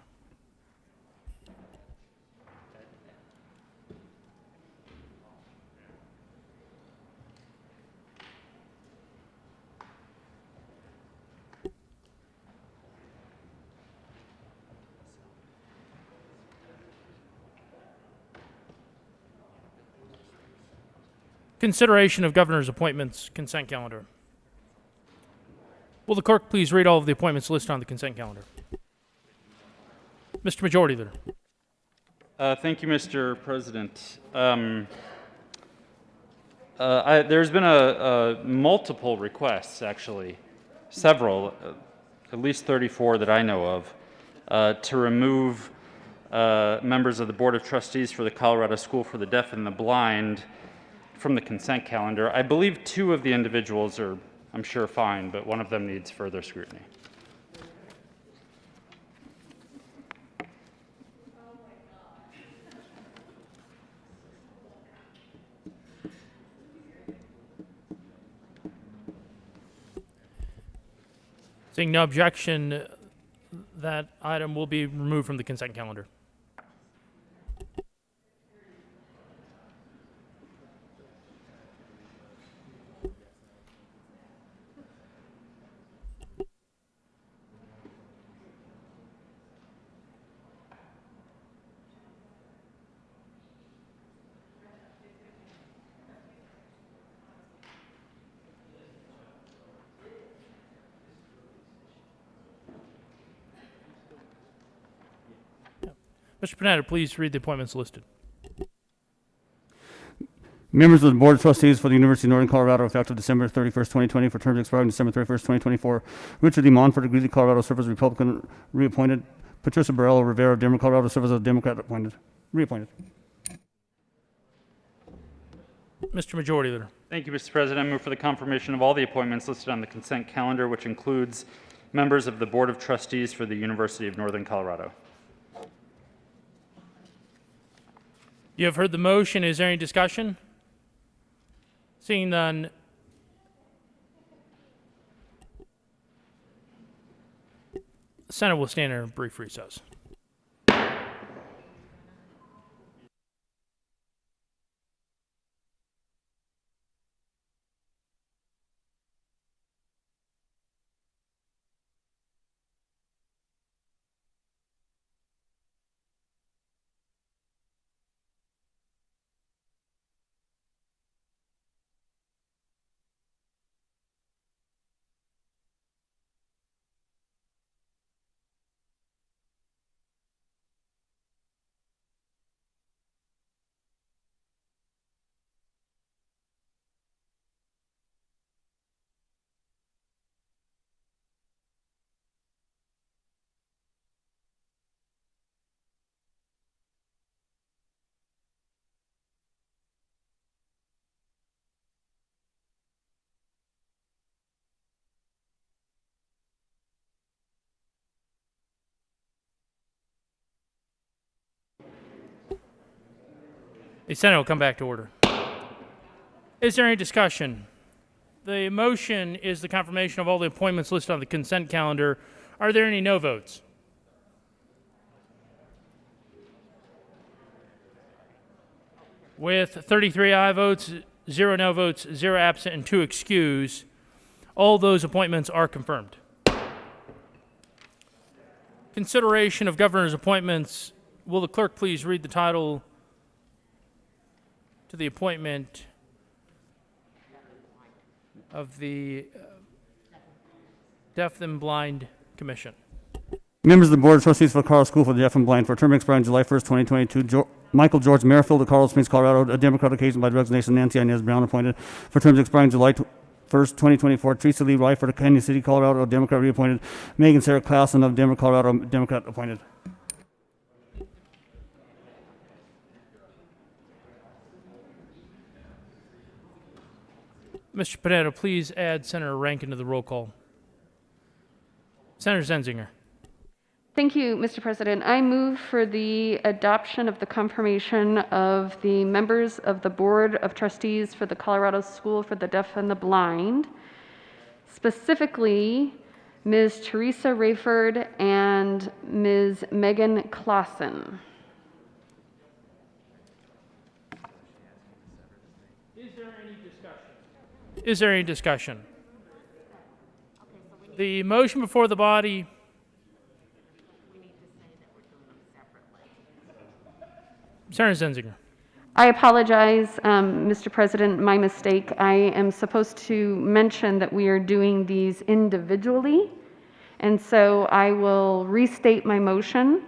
Consideration of governor's appointments, consent calendar. Will the clerk please read all of the appointments listed on the consent calendar? Mr. Majority Leader. Thank you, Mr. President. There's been multiple requests, actually, several, at least 34 that I know of, to remove members of the Board of Trustees for the Colorado School for the Deaf and the Blind from the consent calendar. I believe 2 of the individuals are, I'm sure, fine, but one of them needs further scrutiny. Seeing no objection, that item will be removed from the consent calendar. Mr. Panetta, please read the appointments listed. Members of the Board of Trustees for the University of Northern Colorado, effective December 31st, 2020, for terms expiring December 31st, 2024. Richard D. Monfort of Greeley, Colorado, serves as Republican, reappointed. Patricia Barello Rivera of Denver, Colorado, serves as a Democrat, appointed, reappointed. Mr. Majority Leader. Thank you, Mr. President. I move for the confirmation of all the appointments listed on the consent calendar, which includes members of the Board of Trustees for the University of Northern Colorado. You have heard the motion. Is there any discussion? Seeing none. The Senate will stand in a brief recess. The Senate will come back to order. Is there any discussion? The motion is the confirmation of all the appointments listed on the consent calendar. Are there any no votes? With 33 aye votes, 0 no votes, 0 absent, and 2 excused, all those appointments are confirmed. Consideration of governor's appointments. Will the clerk please read the title to the appointment of the Deaf and Blind Commission? Members of the Board of Trustees for the Colorado School for the Deaf and Blind, for a term expiring July 1st, 2022, Michael George Merrifield of Colorado Springs, Colorado, a Democrat occasioned by the resignation of Nancy Inez Brown, appointed. For terms expiring July 1st, 2024, Teresa Lee Ryford of Canyon City, Colorado, a Democrat, reappointed. Megan Sarah Clausen of Denver, Colorado, Democrat, appointed. Mr. Panetta, please add Senator Rankin to the roll call. Senator Zenzinger. Thank you, Mr. President. I move for the adoption of the confirmation of the members of the Board of Trustees for the Colorado School for the Deaf and the Blind, specifically Ms. Teresa Rayford and Ms. Megan Clausen. Is there any discussion? The motion before the body. Senator Zenzinger. I apologize, Mr. President, my mistake. I am supposed to mention that we are doing these individually, and so I will restate my motion.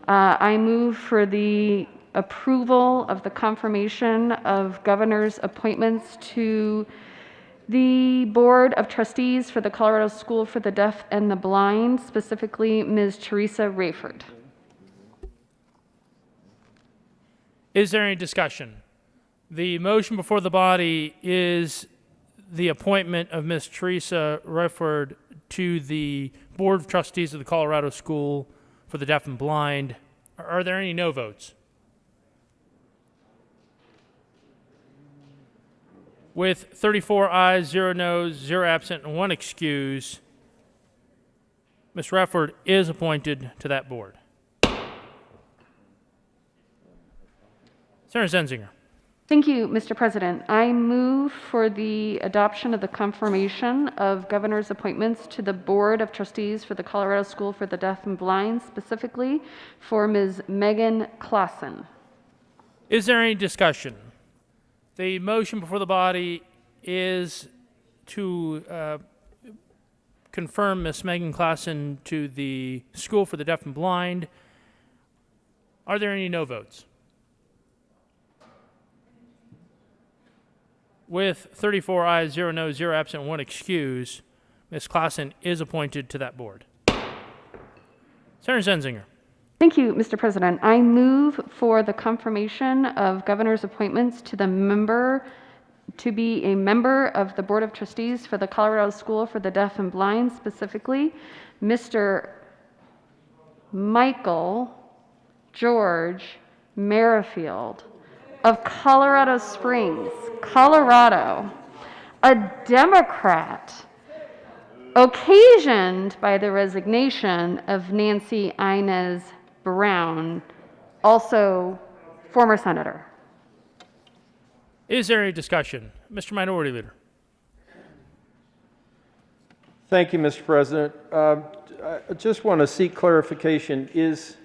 I move for the approval of the confirmation of governor's appointments to the Board of Trustees for the Colorado School for the Deaf and the Blind, specifically Ms. Teresa Rayford. Is there any discussion? The motion before the body is the appointment of Ms. Teresa Rayford to the Board of Trustees of the Colorado School for the Deaf and Blind. Are there any no votes? With 34 ayes, 0 noes, 0 absent, and 1 excuse, Ms. Refford is appointed to that board. Senator Zenzinger. Thank you, Mr. President. I move for the adoption of the confirmation of governor's appointments to the Board of Trustees for the Colorado School for the Deaf and Blind, specifically for Ms. Megan Clausen. Is there any discussion? The motion before the body is to confirm Ms. Megan Clausen to the School for the Deaf and Blind. Are there any no votes? With 34 ayes, 0 noes, 0 absent, 1 excuse, Ms. Clausen is appointed to that board. Senator Zenzinger. Thank you, Mr. President. I move for the confirmation of governor's appointments to be a member of the Board of Trustees for the Colorado School for the Deaf and Blind, specifically Mr. Michael George Merrifield of Colorado Springs, Colorado, a Democrat, occasioned by the resignation of Nancy Inez Brown, also former senator. Is there any discussion? Mr. Minority Leader. Thank you, Mr. President. I just want to seek clarification. Is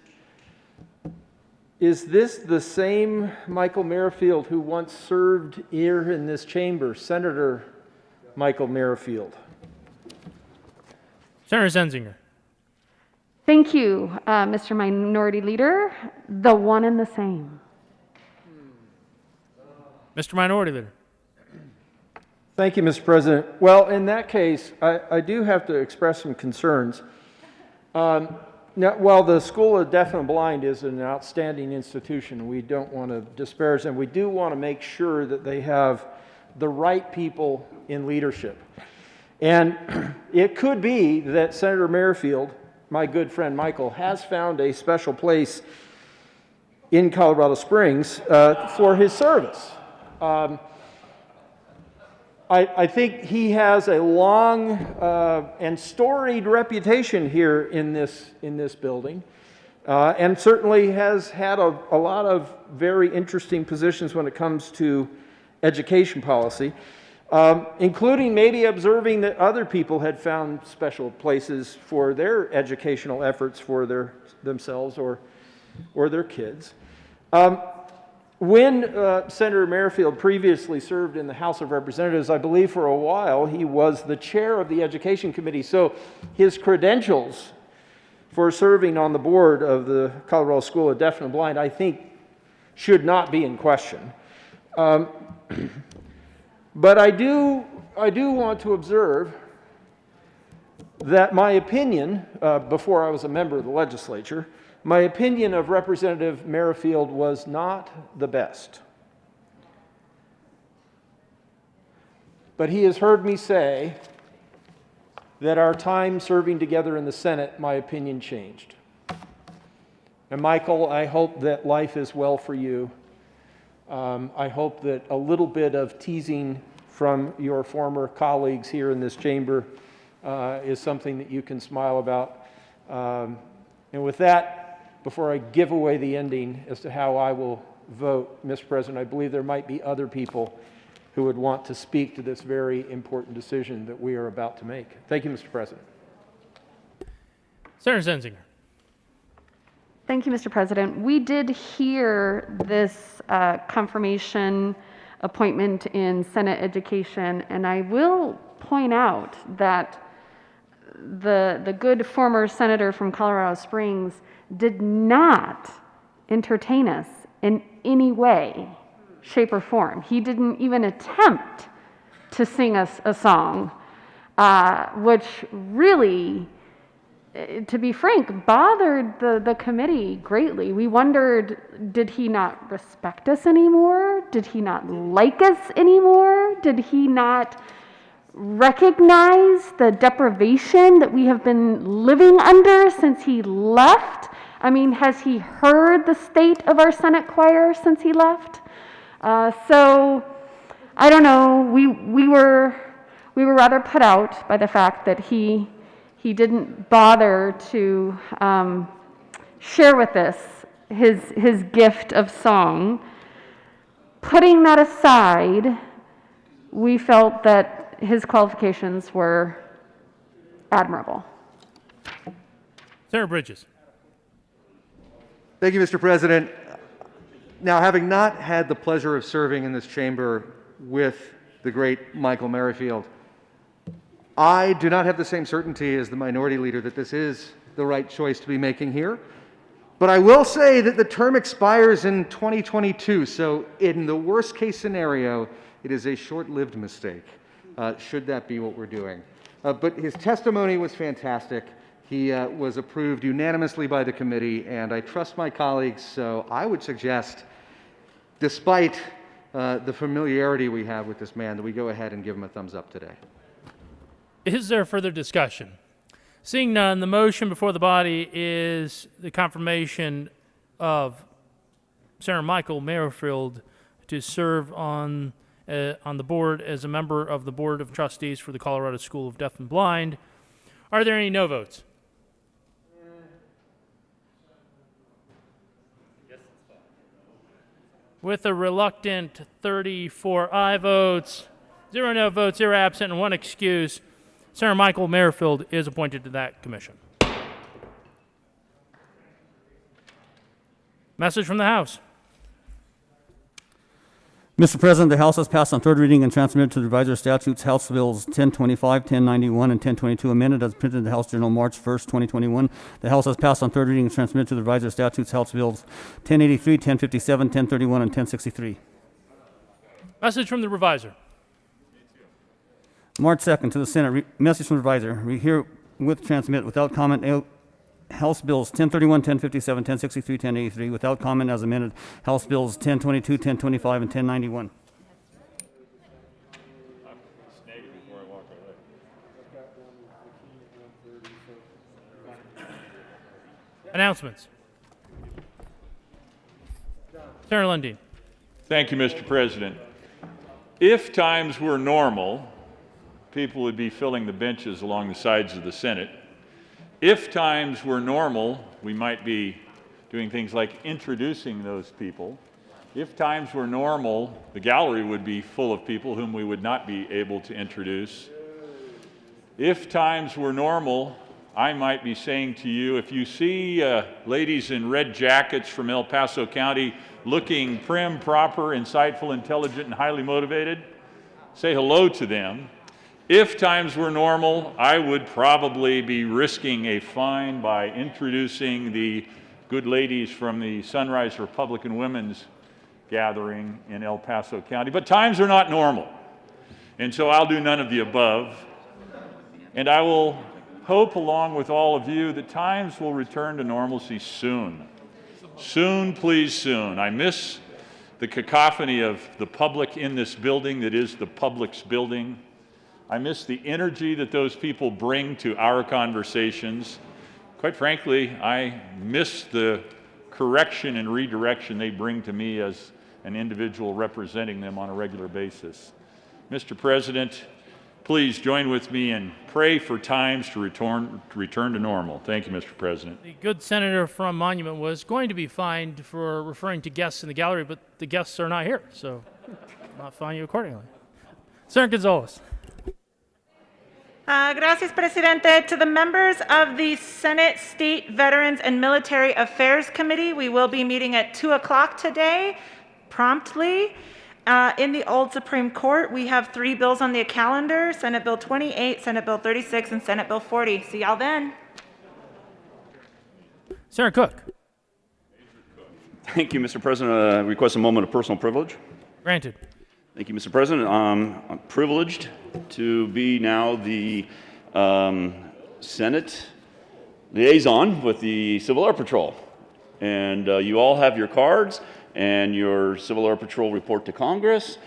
this the same Michael Merrifield who once served here in this chamber, Senator Michael Merrifield? Senator Zenzinger. Thank you, Mr. Minority Leader. The one and the same. Mr. Minority Leader. Thank you, Mr. President. Well, in that case, I do have to express some concerns. Now, while the School of Deaf and Blind is an outstanding institution, we don't want to disparage them. We do want to make sure that they have the right people in leadership. And it could be that Senator Merrifield, my good friend Michael, has found a special place in Colorado Springs for his service. I think he has a long and storied reputation here in this building, and certainly has had a lot of very interesting positions when it comes to education policy, including maybe observing that other people had found special places for their educational efforts for themselves or their kids. When Senator Merrifield previously served in the House of Representatives, I believe for a while he was the chair of the Education Committee. So his credentials for serving on the board of the Colorado School of Deaf and Blind, I think, should not be in question. But I do want to observe that my opinion, before I was a member of the legislature, my opinion of Representative Merrifield was not the best. But he has heard me say that our time serving together in the Senate, my opinion changed. And Michael, I hope that life is well for you. I hope that a little bit of teasing from your former colleagues here in this chamber is something that you can smile about. And with that, before I give away the ending as to how I will vote, Mr. President, I believe there might be other people who would want to speak to this very important decision that we are about to make. Thank you, Mr. President. Senator Zenzinger. Thank you, Mr. President. We did hear this confirmation appointment in Senate Education, and I will point out that the good former senator from Colorado Springs did not entertain us in any way, shape, or form. He didn't even attempt to sing us a song, which really, to be frank, bothered the committee greatly. We wondered, did he not respect us anymore? Did he not like us anymore? Did he not recognize the deprivation that we have been living under since he left? I mean, has he heard the state of our Senate choir since he left? So, I don't know. We were rather put out by the fact that he he didn't bother to share with us his gift of song. Putting that aside, we felt that his qualifications were admirable. Senator Bridges. Thank you, Mr. President. Now, having not had the pleasure of serving in this chamber with the great Michael Merrifield, I do not have the same certainty as the minority leader that this is the right choice to be making here. But I will say that the term expires in 2022, so in the worst case scenario, it is a short-lived mistake, should that be what we're doing. But his testimony was fantastic. He was approved unanimously by the committee, and I trust my colleagues, so I would suggest, despite the familiarity we have with this man, that we go ahead and give him a thumbs up today. Is there further discussion? Seeing none, the motion before the body is the confirmation of Senator Michael Merrifield to serve on the board as a member of the Board of Trustees for the Colorado School of Deaf and Blind. Are there any no votes? With a reluctant 34 aye votes, 0 no votes, 0 absent, and 1 excuse, Senator Michael Merrifield is appointed to that commission. Message from the House. Mr. President, the House has passed on third reading and transmitted to the revised statutes House Bills 1025, 1091, and 1022 amended as printed in the House Journal March 1st, 2021. The House has passed on third reading and transmitted to the revised statutes House Bills 1083, 1057, 1031, and 1063. Message from the reviser. March 2nd to the Senate. Message from the reviser. We herewith transmit without comment House Bills 1031, 1057, 1063, 1083 without comment as amended. House Bills 1022, 1025, and 1091. Announcements. Senator Lundeen. Thank you, Mr. President. If times were normal, people would be filling the benches along the sides of the Senate. If times were normal, we might be doing things like introducing those people. If times were normal, the gallery would be full of people whom we would not be able to introduce. If times were normal, I might be saying to you, if you see ladies in red jackets from El Paso County looking prim, proper, insightful, intelligent, and highly motivated, say hello to them. If times were normal, I would probably be risking a fine by introducing the good ladies from the Sunrise Republican Women's Gathering in El Paso County. But times are not normal, and so I'll do none of the above. And I will hope, along with all of you, that times will return to normalcy soon. Soon, please, soon. I miss the cacophony of the public in this building that is the public's building. I miss the energy that those people bring to our conversations. Quite frankly, I miss the correction and redirection they bring to me as an individual representing them on a regular basis. Mr. President, please join with me and pray for times to return to normal. Thank you, Mr. President. The good senator from Monument was going to be fined for referring to guests in the gallery, but the guests are not here, so I'll not fine you accordingly. Senator Gonzalez. Gracias, Presidente. To the members of the Senate State Veterans and Military Affairs Committee, we will be meeting at 2 o'clock today, promptly. In the old Supreme Court, we have 3 bills on the calendar: Senate Bill 28, Senate Bill 36, and Senate Bill 40. See y'all then. Senator Cook. Thank you, Mr. President. I request a moment of personal privilege. Granted. Thank you, Mr. President. I'm privileged to be now the Senate liaison with the Civil Air Patrol. And you all have your cards and your Civil Air Patrol report to Congress.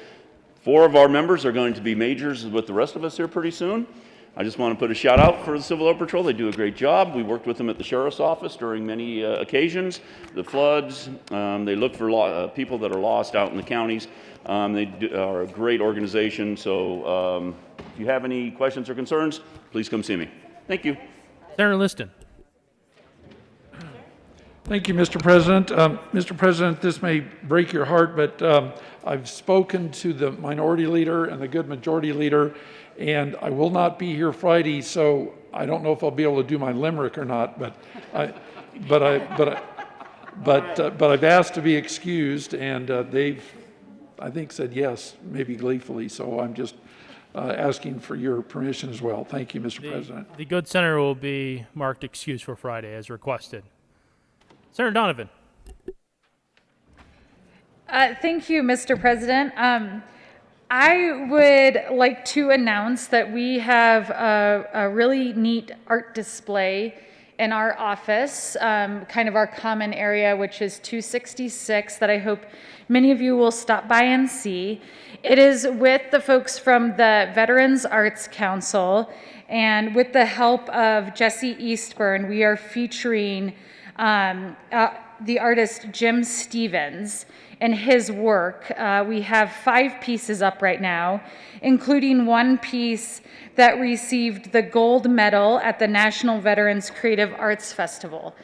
4 of our members are going to be majors with the rest of us here pretty soon. I just want to put a shout out for the Civil Air Patrol. They do a great job. We worked with them at the Sheriff's Office during many occasions, the floods. They look for people that are lost out in the counties. They are a great organization. So if you have any questions or concerns, please come see me. Thank you. Senator Liston. Thank you, Mr. President. Mr. President, this may break your heart, but I've spoken to the minority leader and the good majority leader, and I will not be here Friday, so I don't know if I'll be able to do my limerick or not, but I've asked to be excused, and they've, I think, said yes, maybe gleefully, so I'm just asking for your permission as well. Thank you, Mr. President. The good senator will be marked excused for Friday as requested. Senator Donovan. Thank you, Mr. President. I would like to announce that we have a really neat art display in our office, kind of our common area, which is 266, that I hope many of you will stop by and see. It is with the folks from the Veterans Arts Council, and with the help of Jesse Eastburn, we are featuring the artist Jim Stevens and his work. We have 5 pieces up right now, including one piece that received the gold medal at the National Veterans Creative Arts Festival.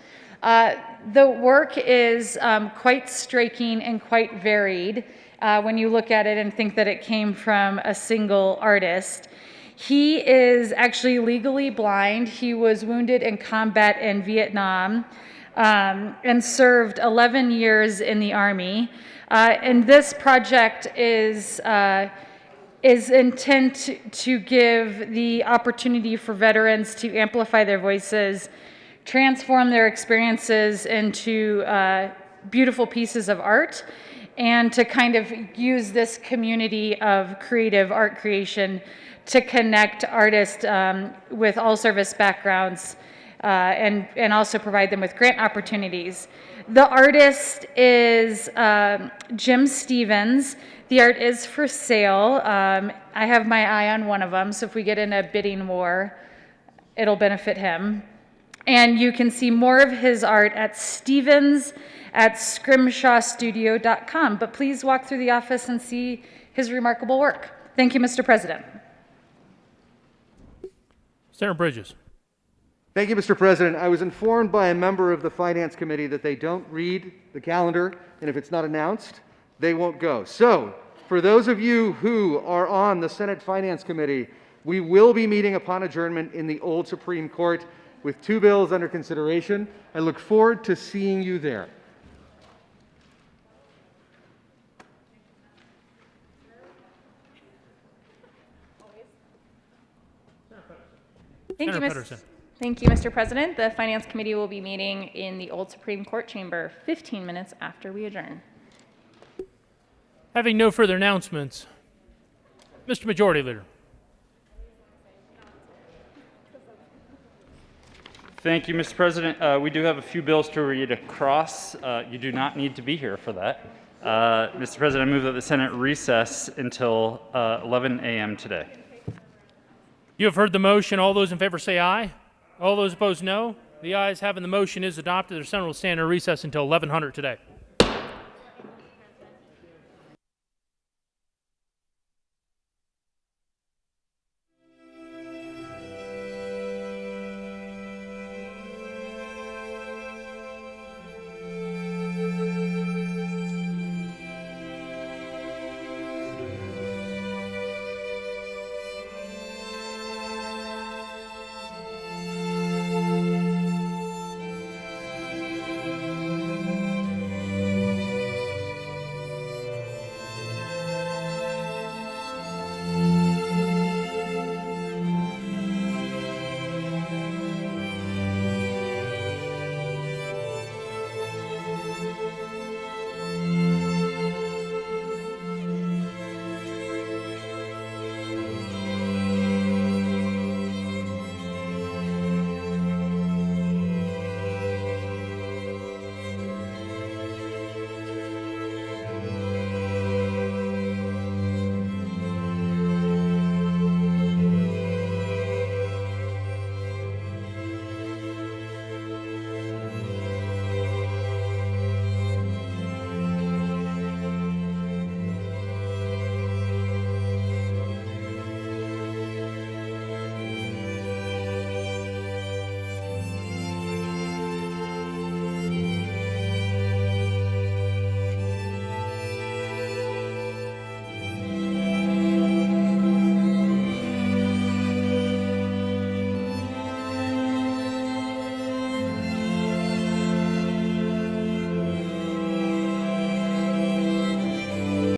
The work is quite striking and quite varied when you look at it and think that it came from a single artist. He is actually legally blind. He was wounded in combat in Vietnam and served 11 years in the Army. And this project is intent to give the opportunity for veterans to amplify their voices, transform their experiences into beautiful pieces of art, and to kind of use this community of creative art creation to connect artists with all service backgrounds and also provide them with grant opportunities. The artist is Jim Stevens. The art is for sale. I have my eye on one of them, so if we get in a bidding war, it'll benefit him. And you can see more of his art at stevens@scrimshawstudio.com. But please walk through the office and see his remarkable work. Thank you, Mr. President. Senator Bridges. Thank you, Mr. President. I was informed by a member of the Finance Committee that they don't read the calendar, and if it's not announced, they won't go. So, for those of you who are on the Senate Finance Committee, we will be meeting upon adjournment in the old Supreme Court with 2 bills under consideration. I look forward to seeing you there. Thank you, Senator Mr. Pedersen. Thank you, Mr. President. The Finance Committee will be meeting in the old Supreme Court chamber 15 minutes after we adjourn. Having no further announcements, Mr. Majority Leader. Thank you, Mr. President. We do have a few bills to read across. You do not need to be here for that. Mr. President, I move that the Senate recess until 11 a.m. today. You have heard the motion. All those in favor say aye. All those opposed, no. The ayes having the motion is adopted. The Senate will stand in recess until 1100 today.